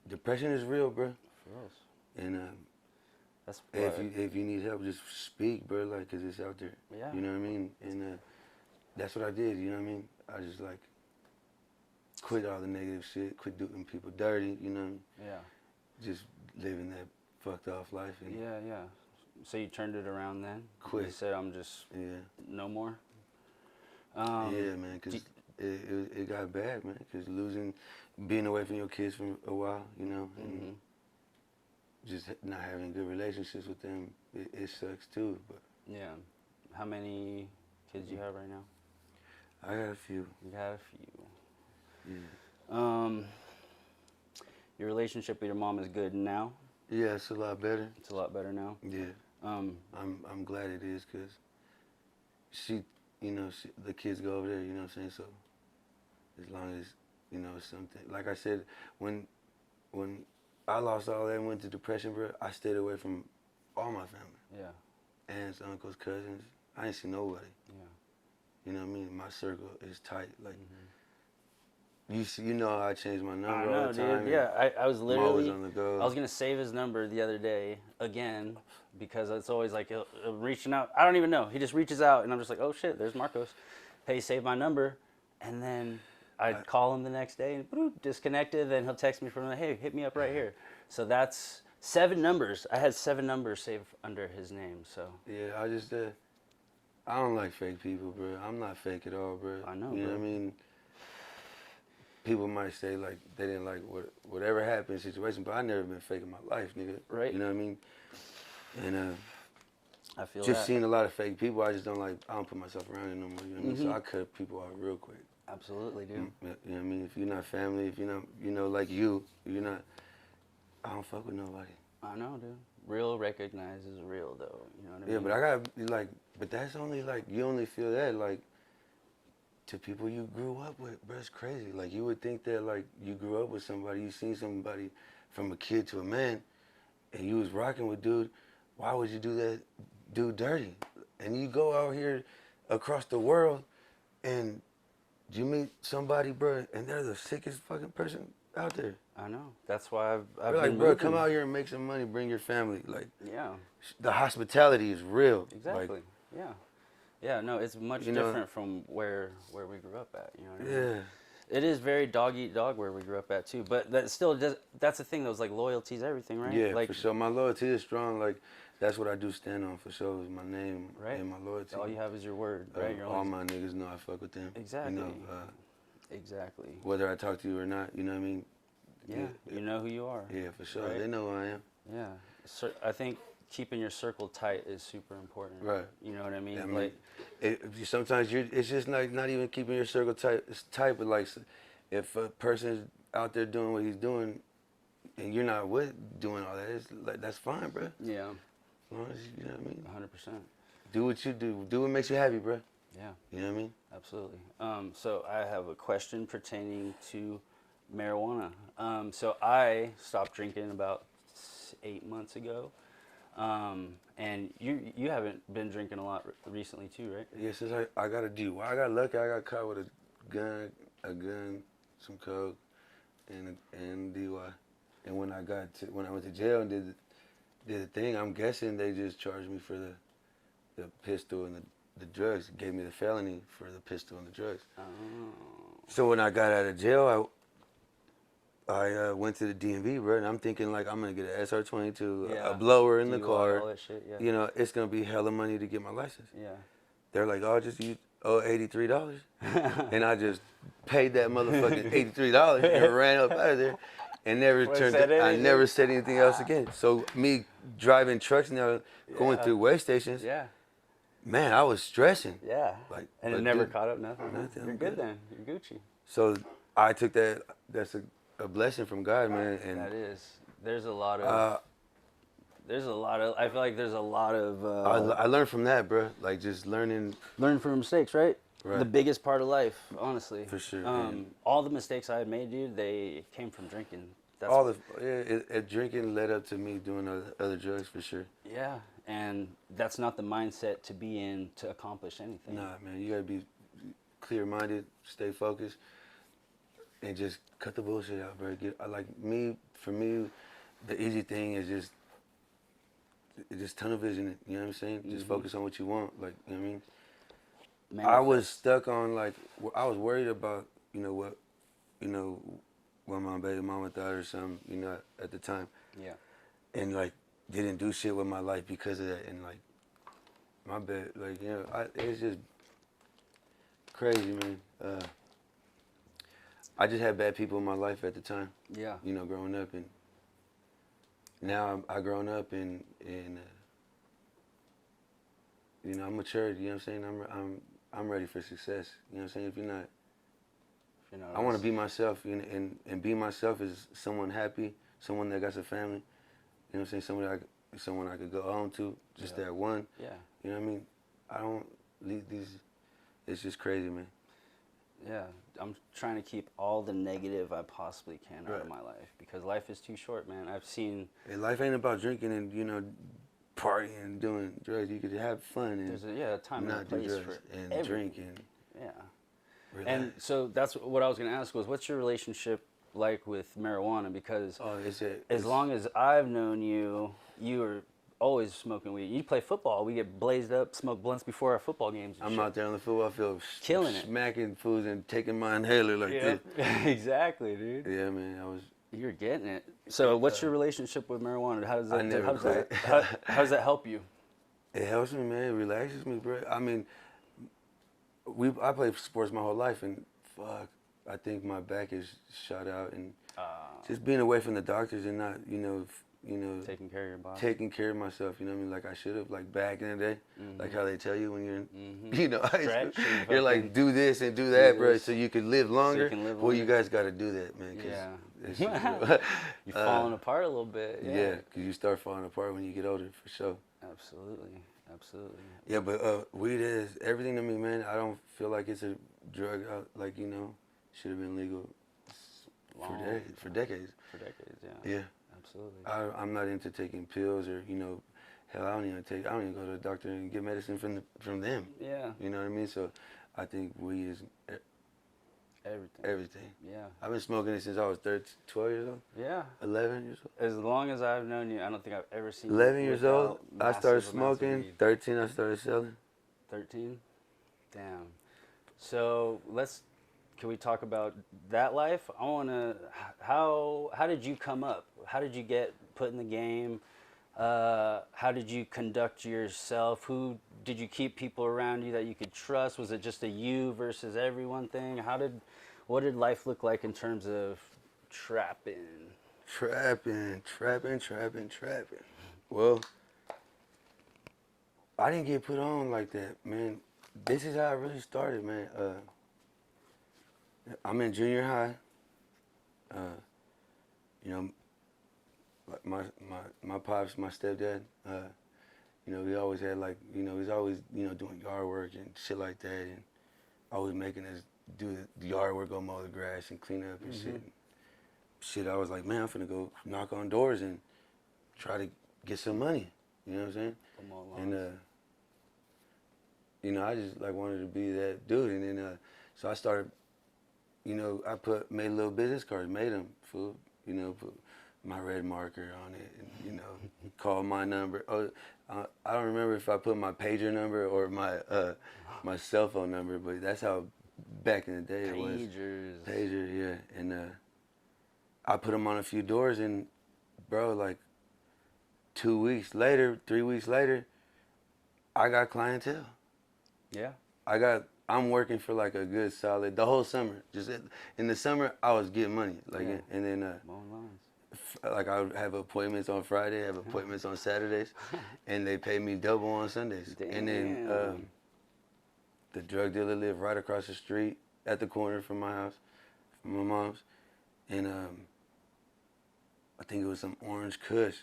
depression is real, bro. For real. And That's if you need help, just speak, bro, like, 'cause it's out there. Yeah. You know what I mean? And that's what I did, you know what I mean? I just, like, quit all the negative shit, quit doing people dirty, you know? Yeah. Just living that fucked off life. And Yeah. So you turned it around then? Quit. You said, I'm just no more? Yeah, man, 'cause it got bad, man, 'cause being away from your kids for a while, you know, and just not having good relationships with them, it sucks too. But Yeah. How many kids do you have right now? I got a few. You got a few. Yeah. Your relationship with your mom is good now? Yeah, it's a lot better. It's a lot better now? Yeah. I'm glad it is, 'cause she, you know, the kids go over there, you know what I'm saying? So as long as, you know, something, like I said, when I lost all that and went to depression, bro, I stayed away from all my family. Yeah. Aunts, uncles, cousins. I ain't see nobody. Yeah. You know what I mean? My circle is tight. Like, you know how I change my number I know, all the time. dude. Yeah, I was I'm literally, always on the go. I was going to save his number the other day again because it's always like he'll reaching out. I don't even know. He just reaches out and I'm just like, oh shit, there's Marcos. Hey, save my number. And then I'd call him the next day and boop, disconnected. Then he'll text me from, hey, hit me up right here. So that's 7 numbers. I had 7 numbers saved under his name. So Yeah, I just, I don't like fake people, bro. I'm not fake at all, bro. I know, You know bro. what I mean? People might say, like, they didn't like whatever happened situation, but I never been fake in my life, nigga. Right. You know what I mean? And I feel just that. seeing a lot of fake people, I just don't put myself around it no more, you know what I mean? So I cut people out real quick. Absolutely, dude. You know what I mean? If you're not family, if you're not, you know, like you're not, I don't fuck with nobody. I know, dude. real recognizes real, though. You know what I mean? Yeah, but I gotta be like, but that's only like, you only feel that like to people you grew up with, bro. It's crazy. Like, you would think that like you grew up with somebody, you seen somebody from a kid to a man, and you was rocking with dude. Why would you do that dude dirty? And you go out here across the world and you meet somebody, bro, and they're the sickest fucking person out there. I know. That's why I've We're been like, bro, moving. come out here and make some money, bring your family. Like, Yeah. the hospitality is real. Exactly. Like, Yeah. Yeah. No, it's much You know- different from where we grew up at. You know what I mean? yeah. It is very dog eat dog where we grew up at too, but that still does. That's the thing. Those like loyalties, everything, right? Yeah, like, for sure. My loyalty is strong. Like, that's what I do stand on for sure, is my name Right. and my loyalty. All you have is your word, right? Your All only- my niggas know I fuck with them. Exactly. You know, Exactly. whether I talk to you or not, you know what I mean? Yeah. You know who you are. Yeah, for sure. Right. They know who I am. Yeah. I think keeping your circle tight is super important. Right. You know what I mean? I mean, Like, sometimes it's just like not even keeping your circle tight. It's tight, but like if a person's out there doing what he's doing, and you're not doing all that, it's like that's fine, bro. yeah, As long as you know what I mean. 100%. Do what you do. Do what makes you happy, bro. Yeah. You know what I mean? Absolutely. So I have a question pertaining to marijuana. So I stopped drinking about 8 months ago, and you haven't been drinking a lot recently too, right? Yeah, since I got a DUI, I got lucky. I got caught with a gun, some coke, and DUI. And when I went to jail and did the thing, I'm guessing they just charged me for the pistol and the drugs. Gave me the felony for the pistol and the drugs. Oh. So when I got out of jail, I went to the DMV, bro, and I'm thinking like I'm gonna get an SR22, Yeah. a blower in the DUI, car. all that shit, yeah. You know, it's gonna be hella money to get my license. Yeah. They're like, oh, just you owe $83, and I just paid that motherfucking $83 and ran up out of there, and never said I anything? never said anything else again. So me driving trucks now, going Yeah. through weigh stations, Yeah. man, I was stressing. Yeah. Like, And it but never dude, caught up, nothing. nothing, You're I'm good good. then. You're Gucci. So I took that. That's a blessing from God, man. And That is. There's a lot of. I feel like there's a lot of. I learned from that, bro. Like just learning. Learn from mistakes, right? Right. The biggest part of life, honestly. For sure, man. All the mistakes I had made, dude, they came from drinking. That's All the drinking led up to me doing other drugs for sure. Yeah, and that's not the mindset to be in to accomplish anything. Nah, man, you gotta be clear-minded, stay focused, and just cut the bullshit out, bro. For me, the easy thing is just tunnel vision it. You know what I'm saying? Just focus on what you want. Like, you know what I mean? I was stuck on I was worried about what my baby mama thought or something. At the time, Yeah. and didn't do shit with my life because of that. And my bad, it's just crazy, man. I just had bad people in my life at the time. Yeah. Growing up, and now I grown up and I'm matured. You know what I'm saying? I'm ready for success. You know what I'm saying? If you're not, I want to be myself, and be myself is someone happy, someone that got some family. You know what I'm saying? Someone I could go home to, just that one. Yeah. You know what I mean? I don't leave these. It's just crazy, man. Yeah. I'm trying to keep all the negative I possibly can out of Right. my life because life is too short, man. I've seen. And life ain't about drinking and partying and doing drugs. You could have fun and There's a time and a not do place drugs for and everything. drink and Yeah. relax. And so that's what I was going to ask was, what's your relationship like with marijuana? Because as long as I've known you, you were always smoking weed. You play football. We get blazed up, smoke blunts before our football games. And I'm shit. out there on the football field, Killing it. smacking foods and taking my inhaler like Yeah. this. Exactly, dude. Yeah, man, I was. You're getting it. So, what's your relationship with marijuana? How does that? I never how does that? quit. How does that help you? It helps me, man. It relaxes me, bro. I mean, I played sports my whole life, and fuck, I think my back is shot out, and just being away from the doctors and not, Taking care of your body. taking care of myself. You know what I mean? Like I should have, like back in the day, like how they tell you when you're, in, high school. Stretch and You're fucking like, do this and do that, do bro, this so you could live longer. can live Well, you longer. guys got to do that, man. 'Cause Yeah. that shit, bro. You're falling apart a little bit. Yeah, because you start falling apart when you get older, for sure. Absolutely. Yeah, but weed is everything to me, man. I don't feel like it's a drug, like, you know, should have been legal for decades. For decades, yeah. Yeah. Absolutely. I'm not into taking pills or, you know, hell, I don't even go to the doctor and get medicine from them. Yeah. You know what I mean? So I think weed is everything. Yeah. I've been smoking it since I was 12 years old. Yeah. 11 years old. As long as I've known you, I don't think I've ever seen 11 you years old, without I started massive amounts of smoking. weed. 13, I started selling. 13? Damn. So can we talk about that life? I want to, how did you come up? How did you get put in the game? How did you conduct yourself? Who did you keep people around you that you could trust? Was it just a you versus everyone thing? What did life look like in terms of trapping? Trapping. Well, I didn't get put on like that, man. This is how I really started, man. I'm in junior high. You know, like my pops, my stepdad, you know, he always had like, you know, he's always, you know, doing yard work and shit like that, and always making us do the yard work, go mow the grass and clean up and shit. I was like, man, I'm finna go knock on doors and try to get some money. You know what I'm saying? And you know, I just like wanted to be that dude, and then so I started. You know, I made little business cards, made them, fool. You know, put my red marker on it, and, you know, call my number. Oh, I don't remember if I put my pager number or my cell phone number, but that's how back in the day it was. Pager, yeah. And I put them on a few doors, and bro, like 2 weeks later, 3 weeks later, I got clientele. Yeah. I'm working for like a good solid, the whole summer. Just in the summer, I was getting money. Like, yeah. And then, like I would have appointments on Friday, have appointments on Saturdays, and they pay me double on Sundays. Damn. And then the drug dealer lived right across the street at the corner from my house, from my mom's. And I think it was some orange kush.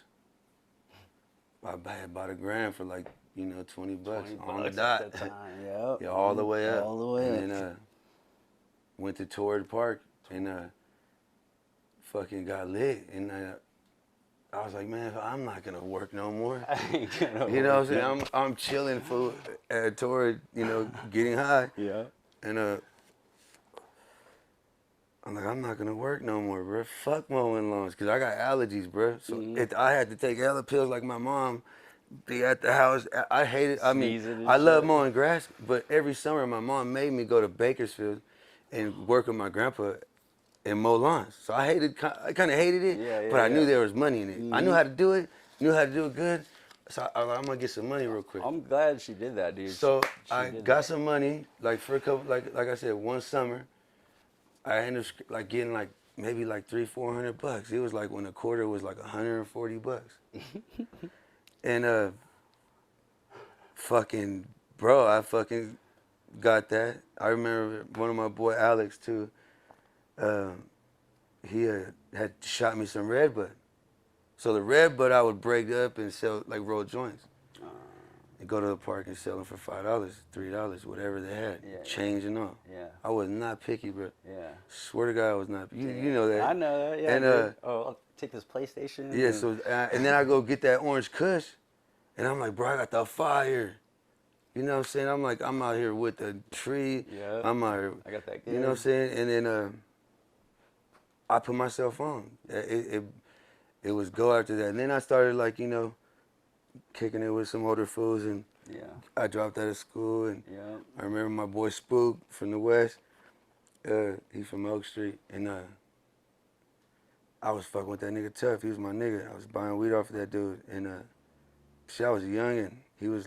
I had bought a gram for like, you know, $20 on the dot. At the time. Yep. Yeah, all the way up. All the way and then went to Torrid Park and fucking got lit. And I was like, man, I'm not gonna work no more. You know what I'm saying? I'm chilling at Torrid, you know, getting high. Yeah. And I'm like, I'm not gonna work no more, bro. Fuck mowing lawns, cause I got allergies, bro. So I had to take hella pills like my mom. Be at the house. I hate it. I mean, I love mowing grass, but every summer my mom made me go to Bakersfield and work with my grandpa and mow lawns. So I kind of hated it, but I knew there was money in it. I knew how to do it, knew how to do it good. So I was like, I'm gonna get some money real quick. I'm glad she did that, dude. So I got some money, like for a couple, like I said, one summer. I ended up like getting like maybe like $300-400. It was like when a quarter was like $140. And fucking bro, I fucking got that. I remember one of my boy Alex too. He had shot me some red bud. So the red bud I would break up and sell like roll joints. And go to the park and sell them for $5, $3, whatever they had, change and all. Yeah. I was not picky, bro. Yeah. Swear to God, I was not. You know that. I know that. Yeah. And I'll take this PlayStation. Yeah. So and then I go get that orange kush, and I'm like, bro, I got the fire. You know what I'm saying? I'm like, I'm out here with the tree. Yeah. I'm out here. I got that good. You know what I'm saying? And then I put myself on. It was go after that. And then I started like, you know, kicking it with some older fools, and I dropped out of school, and I remember my boy Spook from the West. He's from Oak Street, and I was fucking with that nigga Tough. He was my nigga. I was buying weed off of that dude, and shit, I was young, and he was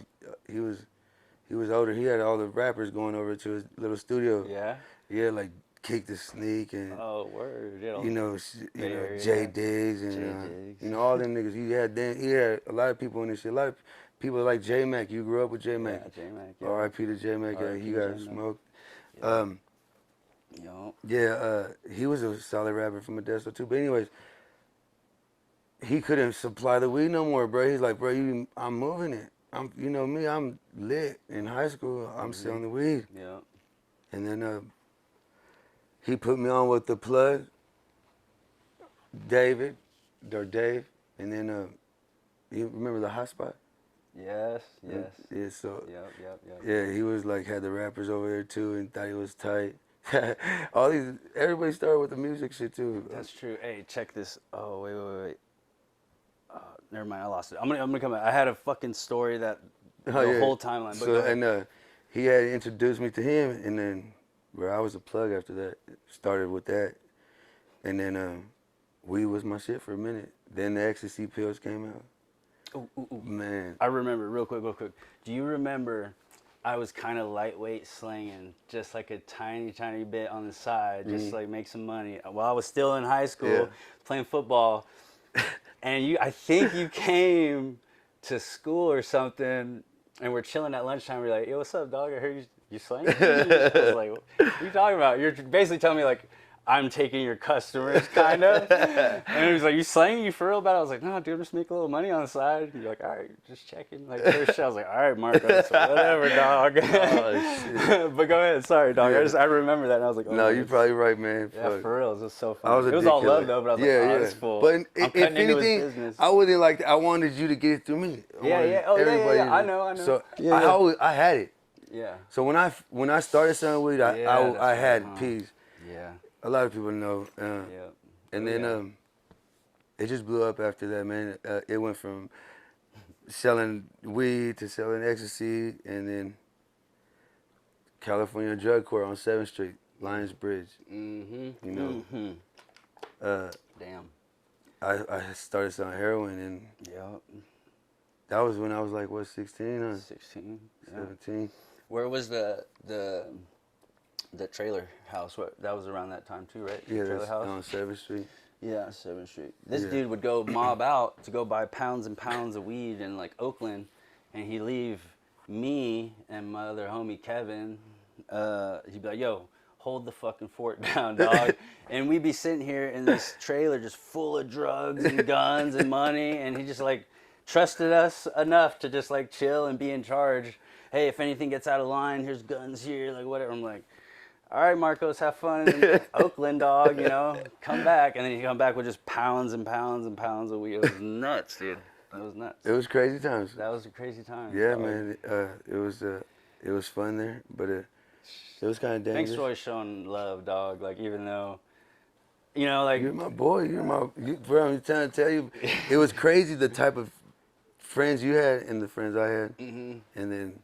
older. He had all the rappers going over to his little studio. Yeah. Yeah, like Kick the Sneak and word. you know Jay Diggs and you know all them niggas. He had a lot of people in this shit. A lot of people like J Mac. You grew up with J Mac. Yeah, J Mac. Yeah. R.I.P. to J Mac. He got smoked. Yo. Yeah, he was a solid rapper from Modesto too. But anyways, he couldn't supply the weed no more, bro. He's like, bro, I'm moving it. You know me, I'm lit in high school. I'm selling the weed. Yeah. And then he put me on with the plug, Dave, and then you remember the hot spot? Yes. Yes. Yeah, so Yep. yeah, he was like had the rappers over there too and thought he was tight. Everybody started with the music shit too. That's true. Hey, check this. Oh, wait. Never mind. I lost it. I'm gonna come back. I had a fucking story that the whole timeline. But So and he had introduced me to him, and then where I was a plug after that. Started with that, and then weed was my shit for a minute. Then the ecstasy pills came out. Ooh. Man, I remember real quick. Do you remember? I was kind of lightweight slanging, just like a tiny bit on the side, just like make some money. While I was still in high school, playing football, and I think you came to school or something, and we're chilling at lunchtime. We're like, "Yo, what's up, dog? I heard you slanging." I was like, "What are you talking about?" You're basically telling me like, I'm taking your customers, kind of. And he was like, you slanging? You for real about it? I was like, no, dude, just make a little money on the side. And you're like, all right, just checking. Like, first shit. I was like, all right, Marcos, whatever, dog. oh shit. But go ahead. Sorry, dog. Yeah. I remember that. And I was like, oh, No, you're probably right, man. Yeah, Fuck. for real. It was so funny. I was a it was dick all killer. love, though, but I was like, oh, this fool. But I'm if cutting into his anything, business. I wouldn't like. I wanted you to get it through me. Yeah. Oh, yeah. I know. So Yeah. I had it. Yeah. So when I started selling weed, I had peas. Yeah. A lot of people know. Yeah. And then it just blew up after that, man. It went from selling weed to selling ecstasy, and then California Drug Court on 7th Street, Lions Bridge. Mm-hmm. You know. Mm-hmm. Damn. I started selling heroin, and that was when I was like, what, 16 or 16, 17? Where was the trailer house? That was around that time too, right? Yeah, trailer that's house on 7th Street. Yeah, 7th Street. This dude would go mob out to go buy pounds and pounds of weed in like Oakland, and he'd leave me and my other homie Kevin. He'd be like, "Yo, hold the fucking fort down, dog." And we'd be sitting here in this trailer just full of drugs and guns and money, and he just like trusted us enough to just like chill and be in charge. Hey, if anything gets out of line, here's guns here, like whatever. I'm like, all right, Marcos, have fun in Oakland, dog, you know, come back. And then you come back with just pounds and pounds and pounds of weed. It was nuts, dude. That was nuts. It was crazy times. That was a crazy time. Yeah, man. It was fun there, but it was kind of dangerous. Thanks for always showing love, dog. Like, even though, you know, like. You're my boy. Bro, I'm trying to tell you, it was crazy the type of friends you had and the friends I had. Mm-hmm. And then.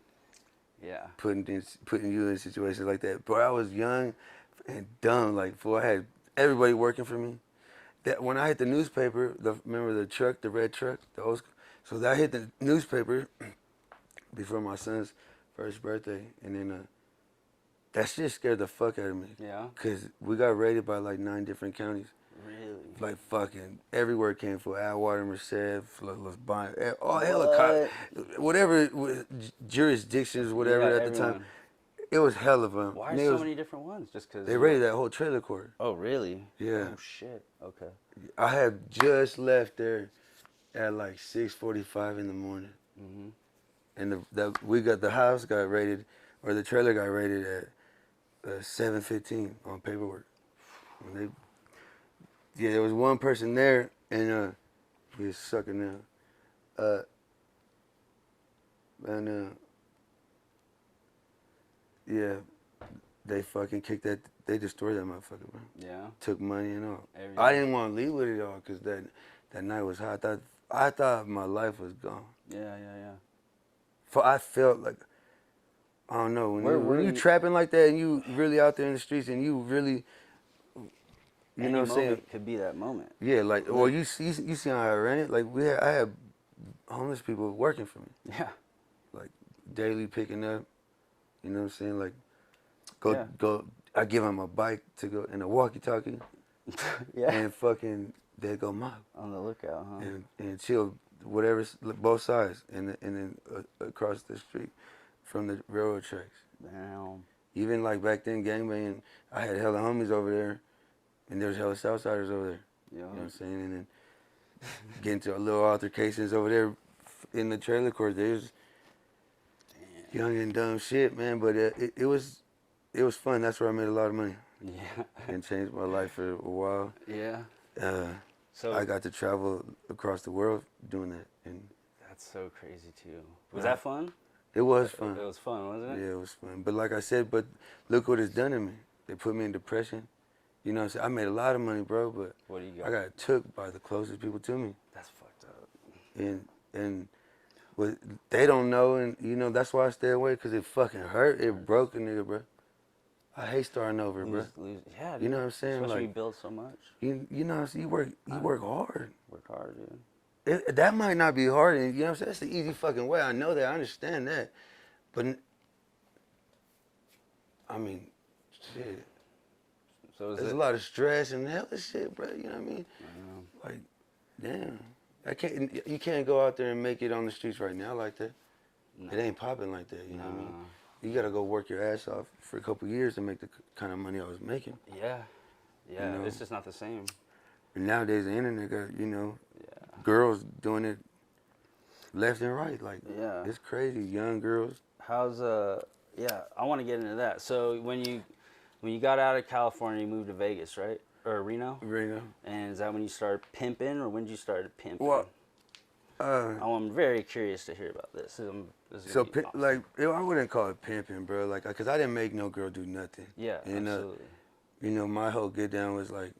Yeah. Putting you in situations like that. Bro, I was young and dumb. Like, I had everybody working for me. That when I hit the newspaper, remember the truck, the red truck, the old school. So that I hit the newspaper before my son's first birthday, and then that shit scared the fuck out of me. Yeah. Cause we got raided by like 9 different counties. Really? Like fucking everywhere came for Atwater, Merced, Los Banos, all helicopter, whatever jurisdictions, whatever at the time. It was hell of them. Why so many different ones? Just because they raided that whole trailer court. Oh, really? Yeah. Oh shit. Okay. I had just left there at like 6:45 in the morning, and the house got raided, or the trailer got raided at 7:15 on paperwork. Yeah, there was one person there, and he was sucking now. Yeah, they fucking kicked that. They destroyed that motherfucker, bro. Yeah. Took money and all. Everything. I didn't want to leave with it all because that night was hot. I thought my life was gone. Yeah. I felt like, I don't know, when you trapping like that and you really out there in the streets and you really. You know what I'm saying? Could be that moment. Yeah, like, or you see how I ran it? Like, I had homeless people working for me. Yeah. Like, daily picking up, you know what I'm saying? Like, go, I give them a bike to go, and a walkie-talkie. Yeah. And fucking, they go mob. On the lookout, huh? And chill, whatever, both sides, and then across the street from the railroad tracks. Damn. Even like back then, gangbanging, I had hella homies over there, and there's hella Southsiders over there. Yeah. You know what I'm saying? And then get into little altercations over there in the trailer court. There's young and dumb shit, man. But it was fun. That's where I made a lot of money Yeah. and changed my life for a while. Yeah. So I got to travel across the world doing that, and that's so crazy too. Was that fun? it was fun. It was fun, wasn't it? Yeah, it was fun. But like I said, but look what it's done to me. They put me in depression. You know what I'm saying? I made a lot of money, bro, but What do you got? I got took by the closest people to me. That's fucked up. And what they don't know, and you know, that's why I stay away, because it fucking hurt. It broke a nigga, bro. I hate starting over, bro. Yeah, dude. You know what I'm saying? Especially Like, you build so much. you know what I'm saying? You work hard. Work hard, dude. That might not be hard, and you know what I'm saying? That's the easy fucking way. I know that. I understand that. But, I mean, shit. So There's a lot of stress and hella shit, bro. You know what I mean? Like, damn. You can't go out there and make it on the streets right now like that. No. It ain't popping like that, you know what I mean? You gotta go work your ass off for a couple years to make the kind of money I was making. Yeah. Yeah, You know? it's just not the same. And nowadays the internet got, you know, girls doing it left and right. Like, it's crazy. Young girls. How's yeah, I want to get into that. So when you got out of California, you moved to Vegas, right? Or Reno? Reno. And is that when you started pimping, or when did you start pimping? Well, I'm very curious to hear about this. This is so awesome. like, I wouldn't call it pimping, bro. Like, cause I didn't make no girl do nothing. Yeah, and, absolutely. You know, my whole get down was like,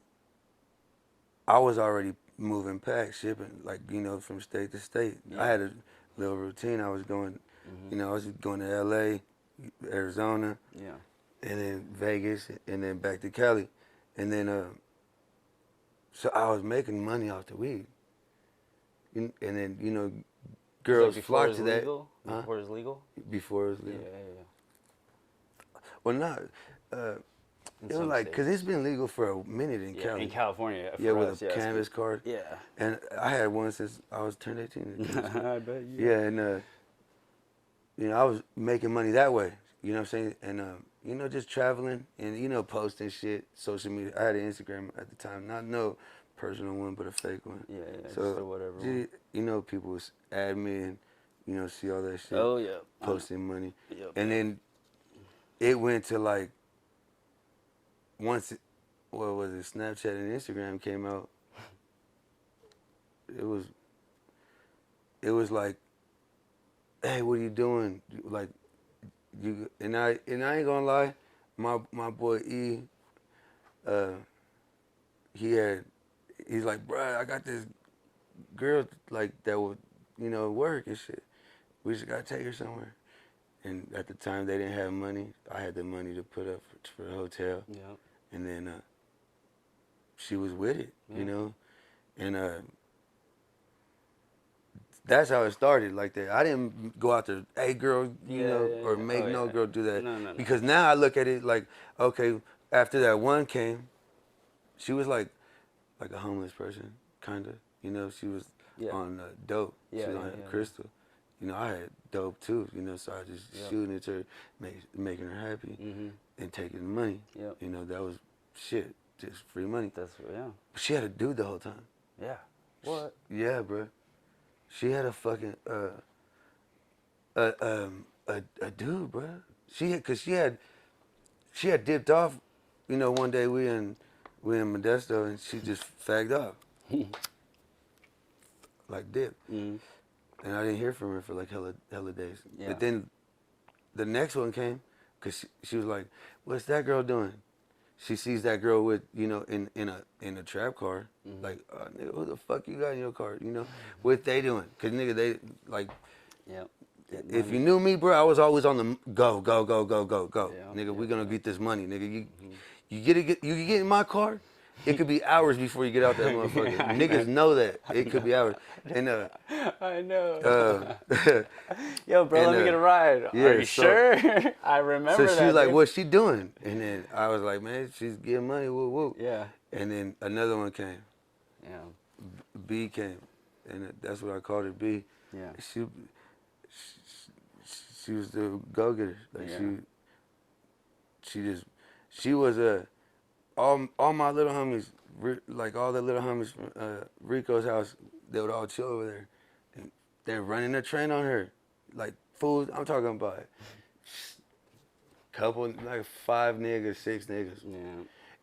I was already moving packs, shipping, like, you know, from state to state. Yeah. I had a little routine. I was going, you know, I was going to L.A., Arizona, and then Vegas, and then back to Cali. And then, so I was making money off the weed. And then, you know, girls flock to that. Legal? Before it was legal? Before it was legal. Yeah. Well, not. It was like, because it's been legal for a minute in Cali. In California. Yeah, with a canvas card. Yeah. And I had one since I was turned 18. I bet you. Yeah, and, you know, I was making money that way. You know what I'm saying? And, you know, just traveling and, you know, posting shit, social media. I had an Instagram at the time. Not no personal one, but a fake one. Yeah, so just a whatever one. You know, people would add me and, you know, see all that shit. Oh, yeah. Posting money. Yep. And then it went to like, once, what was it, Snapchat and Instagram came out, it was like, hey, what are you doing? Like, and I ain't gonna lie, my boy E, he's like, bruh, I got this girl like that would, you know, work and shit. We just gotta take her somewhere. And at the time they didn't have money. I had the money to put up for the hotel. Yeah. And then she was with it, you know, and that's how it started like that. I didn't go out there, hey girl, you know, or make no girl do that. No. Because now I look at it like, okay, after that one came, she was like a homeless person, kind of. You know, she was on dope. She was on crystal. You know, I had dope too, you know, so I just shooting at her, making her happy, and taking the money. Yep. You know, that was shit, just free money. But she had a dude the whole time. Yeah. What? Yeah, bro. She had a fucking a dude, bro. Cause she had dipped off. You know, one day we in Modesto and she just fagged off, like dip. And I didn't hear from her for like hella days. Yeah. But then the next one came, cause she was like, "What's that girl doing?" She sees that girl with, you know, in a trap car. Like, nigga, who the fuck you got in your car? You know, what they doing? Cause nigga, they like. Yep. If you knew me, bro, I was always on the go. Yeah, Nigga, we gonna get this money, nigga. You get in my car, it could be hours before you get out that motherfucker. Niggas know that. It could be hours. And I know. Yo, bro, let me get a ride. Yeah, Are you sure? I remember that. So she's like, dude. what's she doing? And then I was like, man, she's getting money, woo woo. Yeah. And then another one came. Yeah. B came. And that's what I called her, B. Yeah. She was the go-getter. Like she was all my little homies, like all the little homies from Rico's house, they would all chill over there. And they're running a train on her. Like, fools, I'm talking about couple, like 5 niggas, 6 niggas. Yeah.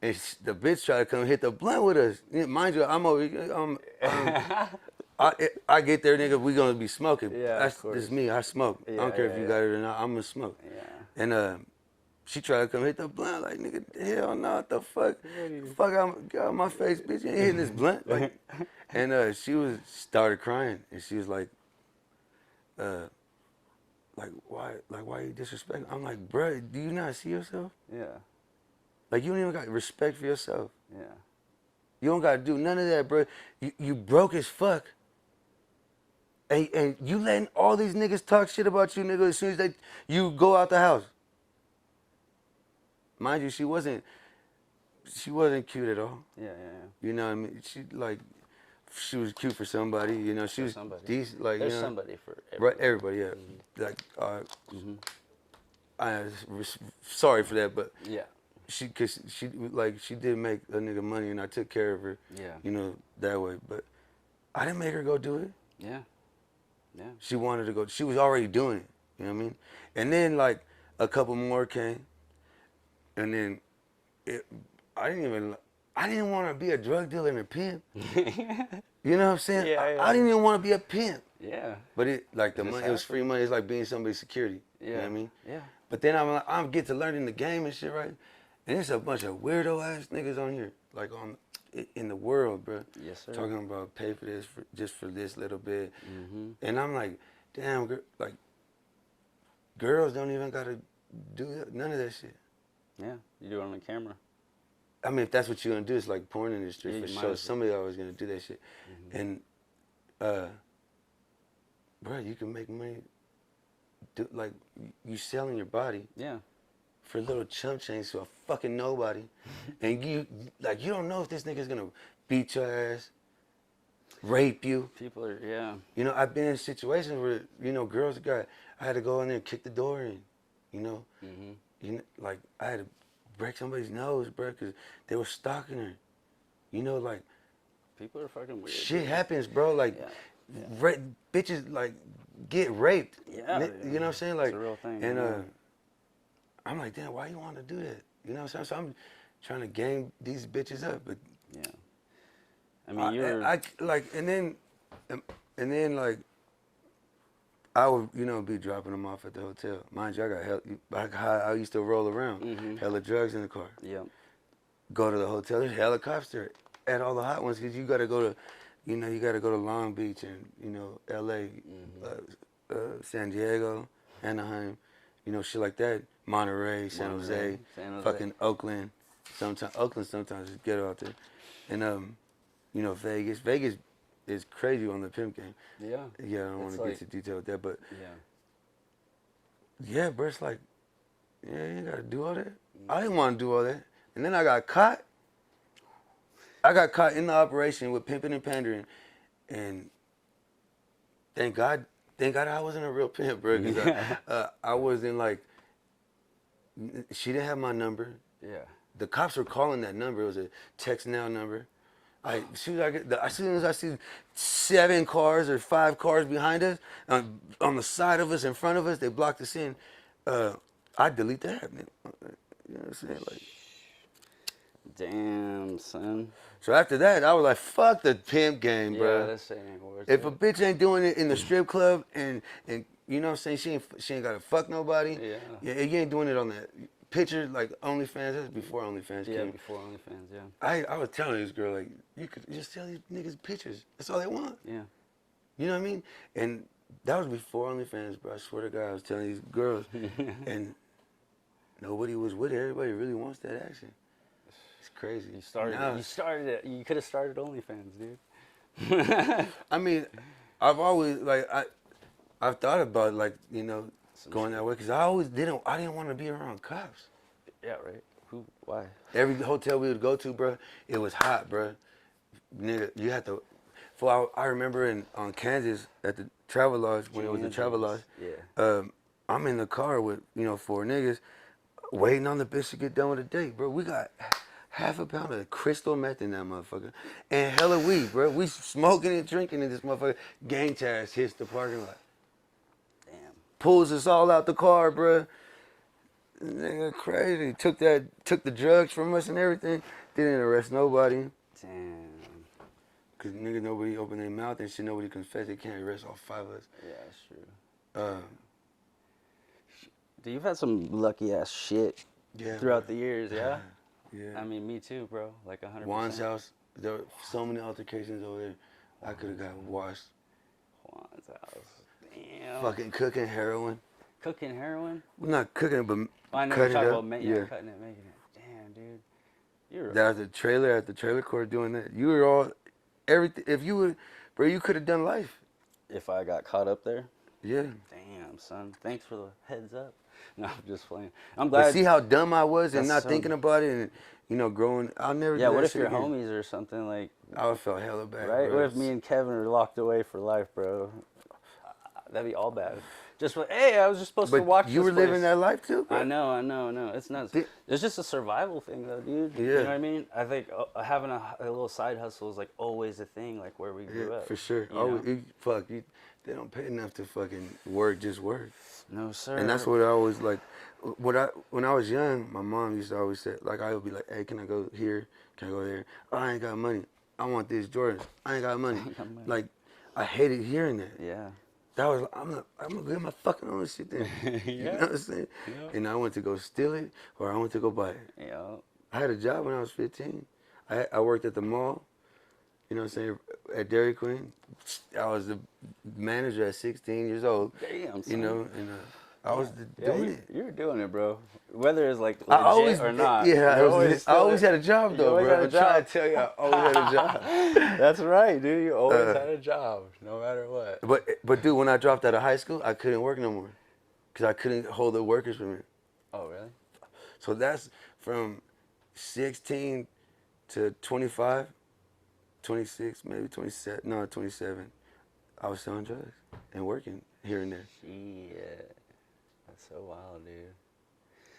And the bitch tried to come hit the blunt with us. Mind you, I get there, nigga, we gonna be smoking. Yeah, That's of course. just me, I smoke. I don't care if you got it or not, I'm gonna smoke. Yeah. And she tried to come hit the blunt, like, nigga, hell no, what the fuck? Fuck out my face, bitch, you ain't hitting this blunt. Like, and she started crying, and she was like why you disrespecting? I'm like, bruh, do you not see yourself? Yeah. Like, you don't even got respect for yourself. Yeah. You don't got to do none of that, bro. You broke as fuck. And you letting all these niggas talk shit about you, nigga, as soon as you go out the house. Mind you, she wasn't cute at all. Yeah. You know what I mean? She was cute for somebody, you know. She was decent, like, There's you know. somebody for everybody. Right, everybody, yeah. Mm-hmm. Like, sorry for that, but Yeah. she did make a nigga money, and I took care of her. Yeah. You know, that way. But I didn't make her go do it. Yeah. Yeah. She wanted to go. She was already doing it. You know what I mean? And then like a couple more came, and then I didn't want to be a drug dealer and a pimp. You know what I'm saying? Yeah. I didn't even want to be a pimp. Yeah. But the money, it was free money. It's like being somebody's security. Yeah. You know what I mean? Yeah. But then I'm get to learning the game and shit, right? And there's a bunch of weirdo ass niggas on here, like in the world, bro. Yes, sir. Talking about pay for this, just for this little bit. Mm-hmm. And I'm like, damn, like, girls don't even gotta do none of that shit. Yeah. You do it on the camera. I mean, if that's what you're gonna do, it's like porn industry Yeah, for you might sure. as well. Somebody always gonna do that shit. Mm-hmm. And, bro, you can make money. Like, you selling your body. Yeah. For little chump change to a fucking nobody. And you don't know if this nigga's gonna beat your ass, rape you. People are, yeah. You know, I've been in situations where, you know, I had to go in there and kick the door in, you know. Mm-hmm. You know, like, I had to break somebody's nose, bro, because they were stalking her. You know, like, People are fucking weird. shit dude. happens, bro. Like, bitches, like, get raped. Yeah. You know what I'm saying? Like, it's a real thing. and, yeah. I'm like, damn, why you want to do that? You know what I'm saying? So I'm trying to gang these bitches up, but Yeah. I mean, you're. and then like, I would, you know, be dropping them off at the hotel. Mind you, I used to roll around, Mhm. hella drugs in the car. Yeah. Go to the hotel. There's helicopter at all the hot ones because you got to go to, you know, Long Beach and, you know, L.A., San Diego, Anaheim, you know, shit like that. Monterey, San Jose, fucking Oakland. Oakland sometimes is ghetto out there. And, you know, Vegas. Vegas is crazy on the pimp game. Yeah. Yeah, I don't want to like- get into detail with that, but Yeah. yeah, bro, it's like, yeah, you ain't got to do all that. I didn't want to do all that. And then I got caught. I got caught in the operation with pimping and pandering. And thank God I wasn't a real pimp, bro. Because I wasn't like, she didn't have my number. Yeah. The cops were calling that number. It was a text now number. As soon as I see 7 cars or 5 cars behind us, on the side of us, in front of us, they blocked us in. I delete the app, man. You know what I'm saying? Like, Damn, son. so after that, I was like, fuck the pimp game, bro. Yeah, that shit ain't worth If it. a bitch ain't doing it in the strip club and you know what I'm saying, she ain't gotta fuck nobody. Yeah. You ain't doing it on that picture like OnlyFans. That's before OnlyFans Yeah, came. before OnlyFans, yeah. I was telling this girl, like, you could just tell these niggas pictures. That's all they want. Yeah. You know what I mean? And that was before OnlyFans, bro. I swear to God, I was telling these girls, and nobody was with it. Everybody really wants that action. It's crazy. You started it. You could have started OnlyFans, dude. I mean, I've always, like, I've thought about, like, you know, going that way, because I didn't want to be around cops. Yeah, right. Why? Every hotel we would go to, bro, it was hot, bro. Nigga, you had to. I remember on Kansas at the Travel Lodge, when it was the Travel Lodge. Yeah. I'm in the car with, you know, 4 niggas. waiting on the bitch to get done with the date, bro. We got half a pound of crystal meth in that motherfucker. And hella weed, bro. We smoking and drinking in this motherfucker. Gang task hits the parking lot. Damn. Pulls us all out the car, bro. Nigga, crazy. Took the drugs from us and everything. Didn't arrest nobody. Damn. Cause nigga, nobody opened their mouth and shit. Nobody confessed. They can't arrest all 5 of us. Yeah, that's true. Um, Dude, you've had some lucky ass shit throughout the years, yeah? Yeah. I mean, me too, bro. Like 100%. Juan's house. There were so many altercations over there. I could have got washed. Juan's house. Damn. Fucking cooking heroin. Cooking heroin? Well, not cooking it, but I know cutting you're it talking up. about Yeah. cutting it, making it. Damn, dude. You're That was at the trailer court doing that. You were all, everything. If you would, bro, you could have done life. If I got caught up there? Yeah. Damn, son. Thanks for the heads up. No, I'm just playing. I'm glad. But see how dumb I was and That's not so- thinking about it and, you know, growing. I'll never do Yeah, that what if shit your again. homies or something like, I would felt hella bad. right? Bro. What if me and Kevin are locked away for life, bro? That'd be all bad. Just like, hey, I was just supposed to watch But you this were living place. that life too, bro. I know. It's nuts. It's just a survival thing, though, dude. Yeah. You know what I mean? I think having a little side hustle is like always a thing, like where we grew Yeah, up. for sure. you Oh, know? they don't pay enough to fucking work, just work. No, sir. And that's what I always like. When I was young, my mom used to always say, like, I would be like, hey, can I go here? Can I go there? Oh, I ain't got money. I want this Jordan. I ain't got money. Like, I hated hearing that. Yeah. That was, I'm gonna get my fucking own shit then. You know what I'm saying? Yeah. And I went to go steal it, or I went to go buy it. Yeah. I had a job when I was 15. I worked at the mall. You know what I'm saying? At Dairy Queen. I was the manager at 16 years old. Damn, son. You know, and I was doing it. You were doing it, bro. Whether it's like legit I always, or not. Yeah, you I always had a job you though, always bro. had a I'm trying job. to tell you, I always had a job. That's right, dude. You always had a job, no matter what. But dude, when I dropped out of high school, I couldn't work no more, cause I couldn't hold the workers permit. Oh, really? So that's from 16 to 25, 26, maybe 27. No, 27. I was selling drugs and working here and there. Shit. That's so wild, dude.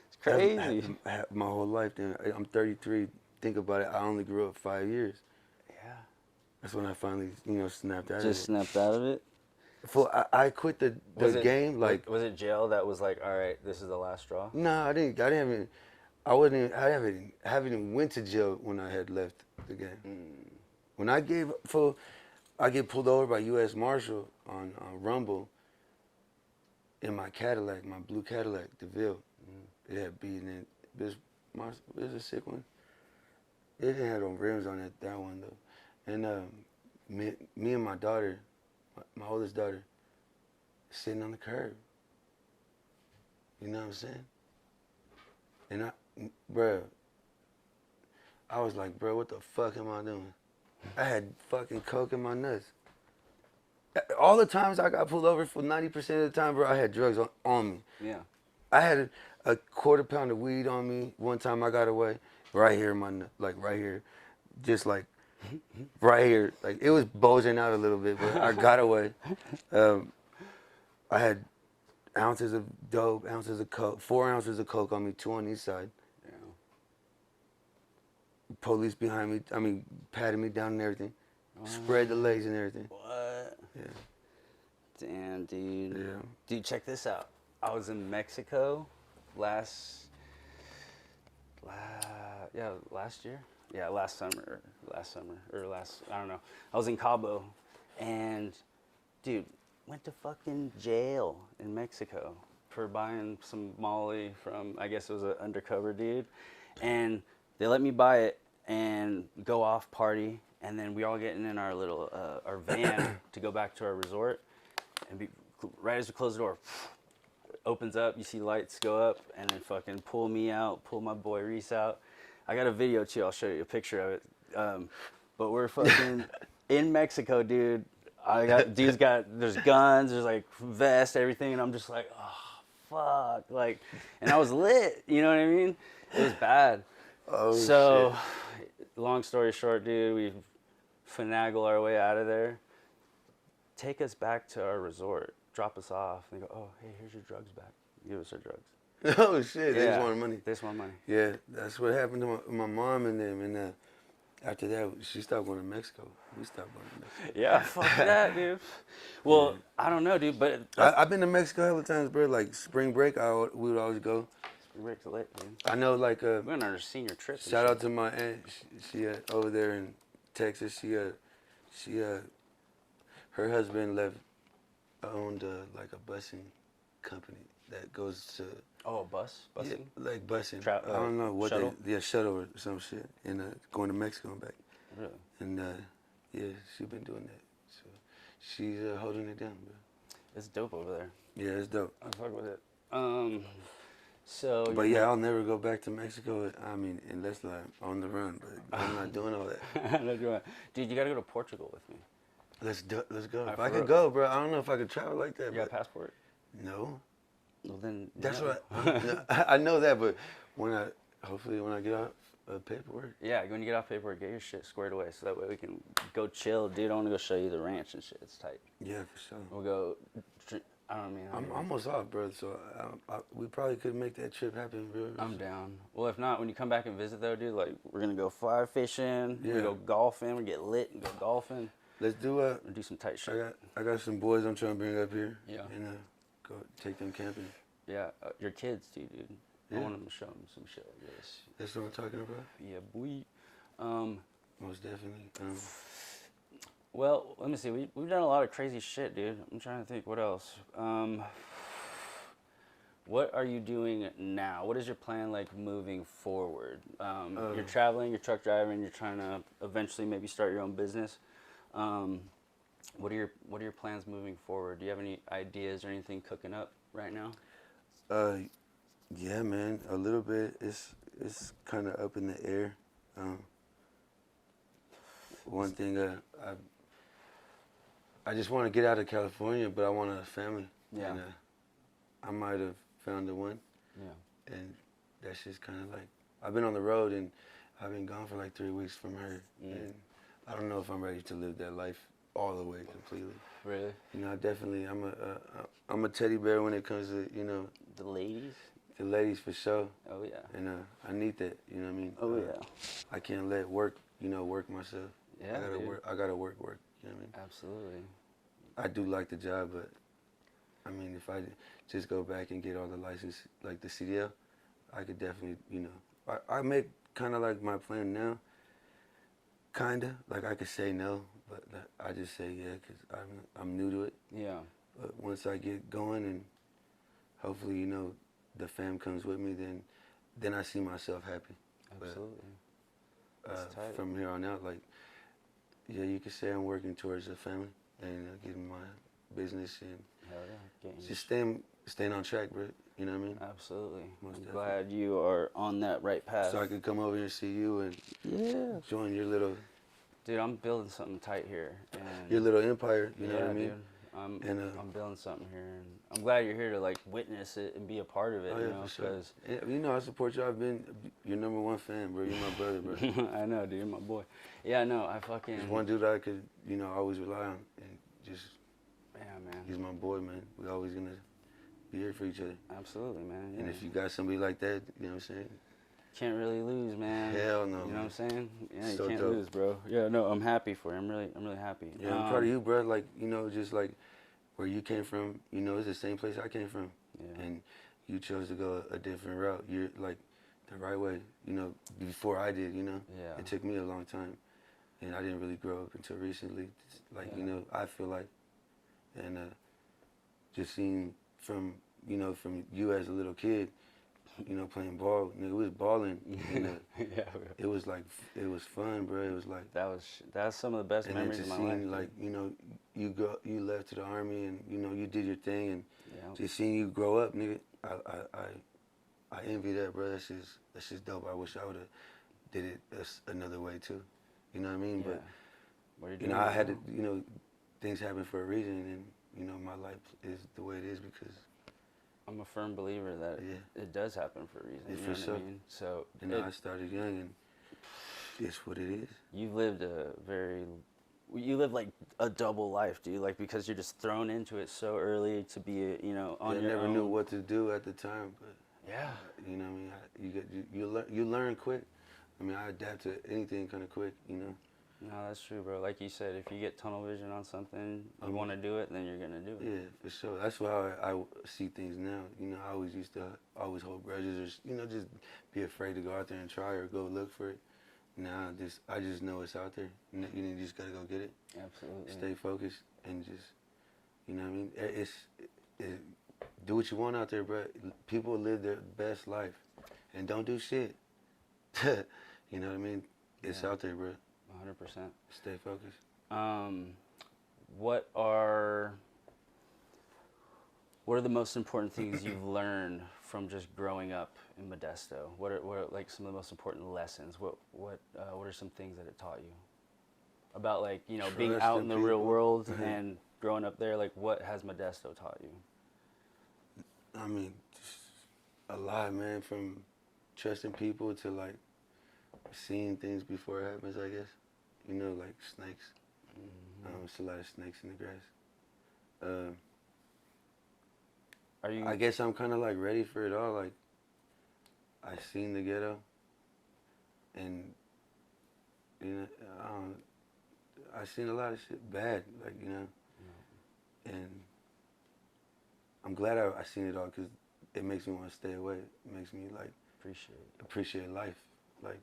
It's crazy. I had my whole life. Then I'm 33. Think about it. I only grew up 5 years. Yeah. That's when I finally, snapped out of it. Just snapped out of it? I quit the game like. Was it jail that was like, all right, this is the last straw? No, I didn't. I haven't even went to jail when I had left the game. When I get pulled over by U.S. Marshal on Rumble in my Cadillac, my blue Cadillac, DeVille. It had beaten in. It was a sick one. It didn't have no rims on that one though. And me and my daughter, my oldest daughter, sitting on the curb. You know what I'm saying? And I was like, bro, what the fuck am I doing? I had fucking coke in my nuts. All the times I got pulled over for 90% of the time, bro, I had drugs on me. Yeah. I had a quarter pound of weed on me. One time I got away, right here in my nut, like right here, just like right here. Like it was bulging out a little bit, but I got away. I had ounces of dope, ounces of coke, 4 ounces of coke on me, 2 on each side. Yeah. Police behind me, patting me down and everything. Spread the legs and everything. What? Yeah. Damn, dude. Yeah. Dude, check this out. I was in Mexico last year. Yeah, last summer, I don't know. I was in Cabo, and dude, went to fucking jail in Mexico for buying some Molly from, I guess it was an undercover dude, and they let me buy it and go off party, and then we all getting in our little our van to go back to our resort, and right as we close the door, opens up, you see lights go up, and then fucking pull me out, pull my boy Reese out. I got a video too, I'll show you a picture of it. But we're fucking in Mexico, dude. There's guns, there's like vest, everything, and I'm just like, oh, fuck. Like, and I was lit, you know what I mean? It was bad. Oh, so, shit. Long story short, dude, we finagle our way out of there. Take us back to our resort. Drop us off. And they go, oh, hey, here's your drugs back. Give us our drugs. Oh shit, they Yeah. just wanted money. They just want money. Yeah, that's what happened to my mom and them. And after that, she stopped going to Mexico. We stopped going to Mexico. Yeah, fuck that, dude. Well, I don't know, dude, but I've been to Mexico hella times, bro. Like spring break, we would always go. spring break's lit, dude. I know, like, We're on our senior trip. and shout out shit. to my aunt. She over there in Texas. She her husband owned like a busing company that goes to Oh, a bus? yeah, Busing? like busing. Tra- I don't know what shuttle? shuttle or some shit, and going to Mexico and back. Really? And yeah, she's been doing that. So she's holding it down, bro. It's dope over there. Yeah, it's dope. I fuck with it. So. But yeah, I'll never go back to Mexico. I mean, unless like on the run. But I'm not doing all that. Dude, you gotta go to Portugal with me. Let's go. Alright, If I for could real. go, bro, I don't know if I could travel like that. You got a But passport? no, Well, then. that's no. what I know that. But hopefully when I get out paperwork. Yeah, when you get off paperwork, get your shit squared away so that way we can go chill. Dude, I want to go show you the ranch and shit. It's tight. Yeah, for sure. We'll go. I don't mean. I'm almost off, bro. So we probably could make that trip happen, bro. I'm down. Well, if not, when you come back and visit though, dude, like we're gonna go fly fishing. We're Yeah. gonna go golfing. We get lit and go golfing. Let's do And do some tight shit. I got some boys I'm trying to bring up here. Yeah. And go take them camping. Yeah, your kids too, dude. I Yeah. want them to show them some shit like this. That's what I'm talking about. Yeah, boy. Most definitely. Well, let me see. We've done a lot of crazy shit, dude. I'm trying to think what else. What are you doing now? What is your plan like moving forward? You're traveling, you're truck driving, you're trying to eventually maybe start your own business. What are your plans moving forward? Do you have any ideas or anything cooking up right now? Yeah, man. A little bit. It's kind of up in the air. One thing I just want to get out of California, but I want a family. Yeah. And, I might have found the one. Yeah. And that's just kind of like, I've been on the road and I've been gone for like 3 weeks from her. And I don't know if I'm ready to live that life all the way completely. Really? You know, I'm a teddy bear when it comes to, you know, The ladies? the ladies for sure. Oh yeah. And I need that, you know what I mean? Oh yeah. I can't let work myself. Yeah, I gotta dude. work. I gotta work, you know what I mean? Absolutely. I do like the job, but I mean, if I just go back and get all the license, like the CDL, I could definitely, you know, I make kind of like my plan now, kind of, like I could say no, but I just say yeah, because I'm new to it. Yeah. But once I get going and hopefully, you know, the fam comes with me, then I see myself happy. Absolutely. That's tight. From here on out, like, yeah, you could say I'm working towards a family and getting my business and Hell yeah. Getting just staying on track, bro. You know what I mean? Absolutely. Most I'm definitely. glad you are on that right path. So I could come over here and see you and Yeah. join your little Dude, I'm building something tight here. And your little empire. You know yeah, what I mean? dude. I'm And, building something here, and I'm glad you're here to like witness it and be a part of it. Oh you yeah, know, for sure. because Yeah, you know, I support you. I've been your #1 fan, bro. You're my brother, bro. I know, dude, you're my boy. Yeah, no, I fucking. There's one dude I could, you know, always rely on, and just Yeah, man. he's my boy, man. We always gonna be here for each other. Absolutely, man. Yeah. And if you got somebody like that, you know what I'm saying? Can't really lose, man. Hell no, You know man. what I'm saying? Yeah, So you can't dope. lose, bro. Yeah, no, I'm happy for you. I'm really happy. Yeah, I'm proud of you, bro. Like, you know, just like where you came from, you know, it's the same place I came from. Yeah. And you chose to go a different route. You're like the right way, you know, before I did, you know. Yeah. It took me a long time. And I didn't really grow up until recently. Like, you Yeah. know, I feel like, and just seeing from, you know, from you as a little kid, you know, playing ball, nigga, we was balling. And, Yeah, bro. it was like, it was fun, bro. It was like, That's some of the best and then memories to of my life. seeing, like, you know, you left to the army and, you know, you did your thing and Yeah. just seeing you grow up, nigga, I envy that, bro. That's just dope. I wish I would have did it another way too. You know what I mean? Yeah. But What are you you doing know, I had now? to, you know, things happen for a reason, and you know, my life is the way it is because, I'm a firm believer that Yeah. it does happen for a reason. Yeah, You for know what sure. I mean? So you know, I started young, and it's what it is. you've lived you live like a double life, dude. Like because you're just thrown into it so early to be, you know, on I your never own. knew what to do at the time, but Yeah. You know what I mean? You learn quick. I mean, I adapt to anything kind of quick, you know? No, that's true, bro. Like you said, if you get tunnel vision on something, you want to do it, then you're going to do it. Yeah, for sure. That's why I see things now. You know, I always used to always hold grudges or, you know, just be afraid to go out there and try or go look for it. Now I just know it's out there. You just got to go get it. Absolutely. Stay focused and just, you know what I mean? Do what you want out there, bro. People live their best life and don't do shit. You know what I mean? It's out there, bro. 100%. Stay focused. What are the most important things you've learned from just growing up in Modesto? What are like some of the most important lessons? What are some things that it taught you about, like, you know, being Trust out in in the people. real world and growing up there? Like, what has Modesto taught you? I mean, just a lot, man, from trusting people to, like, seeing things before it happens, I guess. You know, like snakes. It's a lot of snakes in the grass. Are you? I guess I'm kind of, like, ready for it all. Like, I seen the ghetto, and, you know, I seen a lot of shit bad, like, you know, and I'm glad I seen it all because it makes me want to stay away. It makes me, like, appreciate life. Like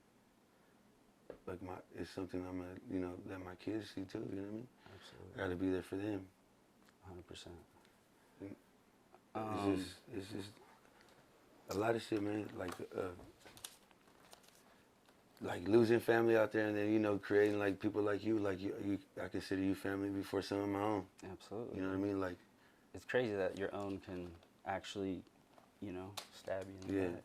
it's something I'm gonna, you know, let my kids see too. You know what I mean? Absolutely. I gotta be there for them. 100%. It's just a lot of shit, man. Like losing family out there, and then, you know, creating, like, people like you. I consider you family before some of my own. Absolutely. You know what I mean? Like, it's crazy that your own can actually, you know, stab you in the back.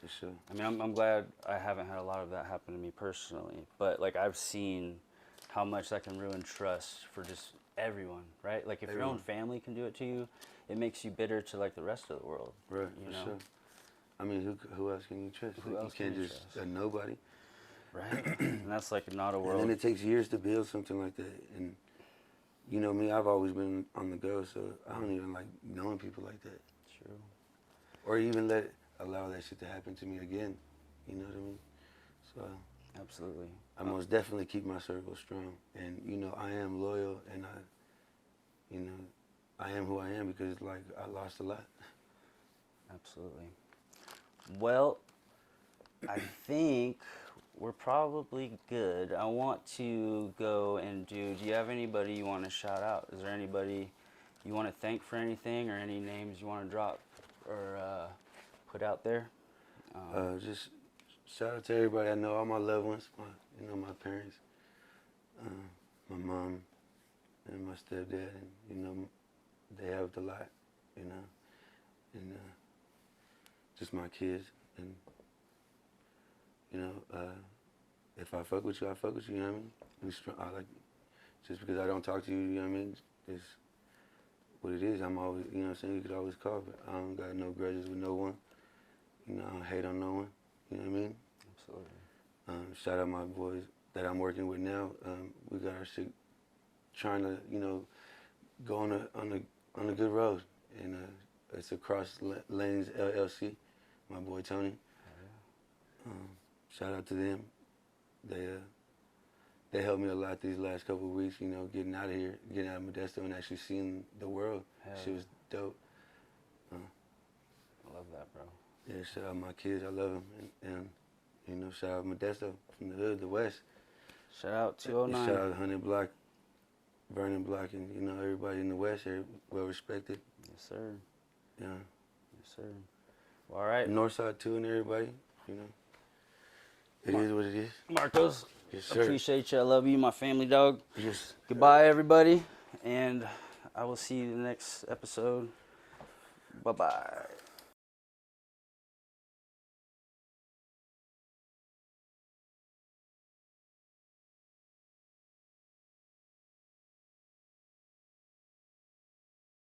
For sure. I mean, I'm glad I haven't had a lot of that happen to me personally, but, like, I've seen how much that can ruin trust for just everyone, right? Like, if your own family can do it to you, it makes you bitter to, like, the rest of the world. Right, you for know? sure. I mean, who else can you trust? Who else you can't can you just trust? nobody. Right? And that's, like, not a world. And then it takes years to build something like that. And, you know me, I've always been on the go, so I don't even like knowing people like that. True. Or even allow that shit to happen to me again. You know what I mean? So Absolutely. I most definitely keep my circle strong. And, you know, I am loyal, and I am who I am because, like, I lost a lot. Absolutely. Well, I think we're probably good. I want to go and do you have anybody you want to shout out? Is there anybody you want to thank for anything, or any names you want to drop or put out there? Just shout out to everybody I know, all my loved ones, my parents, my mom, and my stepdad, and, you know, they helped a lot, you know, and just my kids, and, you know, if I fuck with you, I fuck with you, you know what I mean? Just because I don't talk to you, you know what I mean? It's what it is. I'm always, you know what I'm saying? You could always call, but I don't got no grudges with no one. You know, I don't hate on no one. You know what I mean? Absolutely. Shout out my boys that I'm working with now. We got our shit trying to, you know, go on a good road, and it's Across Lanes LLC. My boy Tony. Shout out to them. They helped me a lot these last couple of weeks. You know, getting out of here, getting out of Modesto, and actually seeing the world. Shit was dope. I love that, bro. Yeah, shout out my kids. I love them, and you know, shout out Modesto from the hood, the West. Shout out 209. Shout out 100 Block, Vernon Block, and, you know, everybody in the West here, well respected. Yes, sir. Yeah. Yes, sir. Well, all right. Northside too, and everybody. You know, it is what it is. Marcos, Yes, sir. appreciate you. I love you, my family dog. Yes. Goodbye, everybody, and I will see you in the next episode. Bye-bye.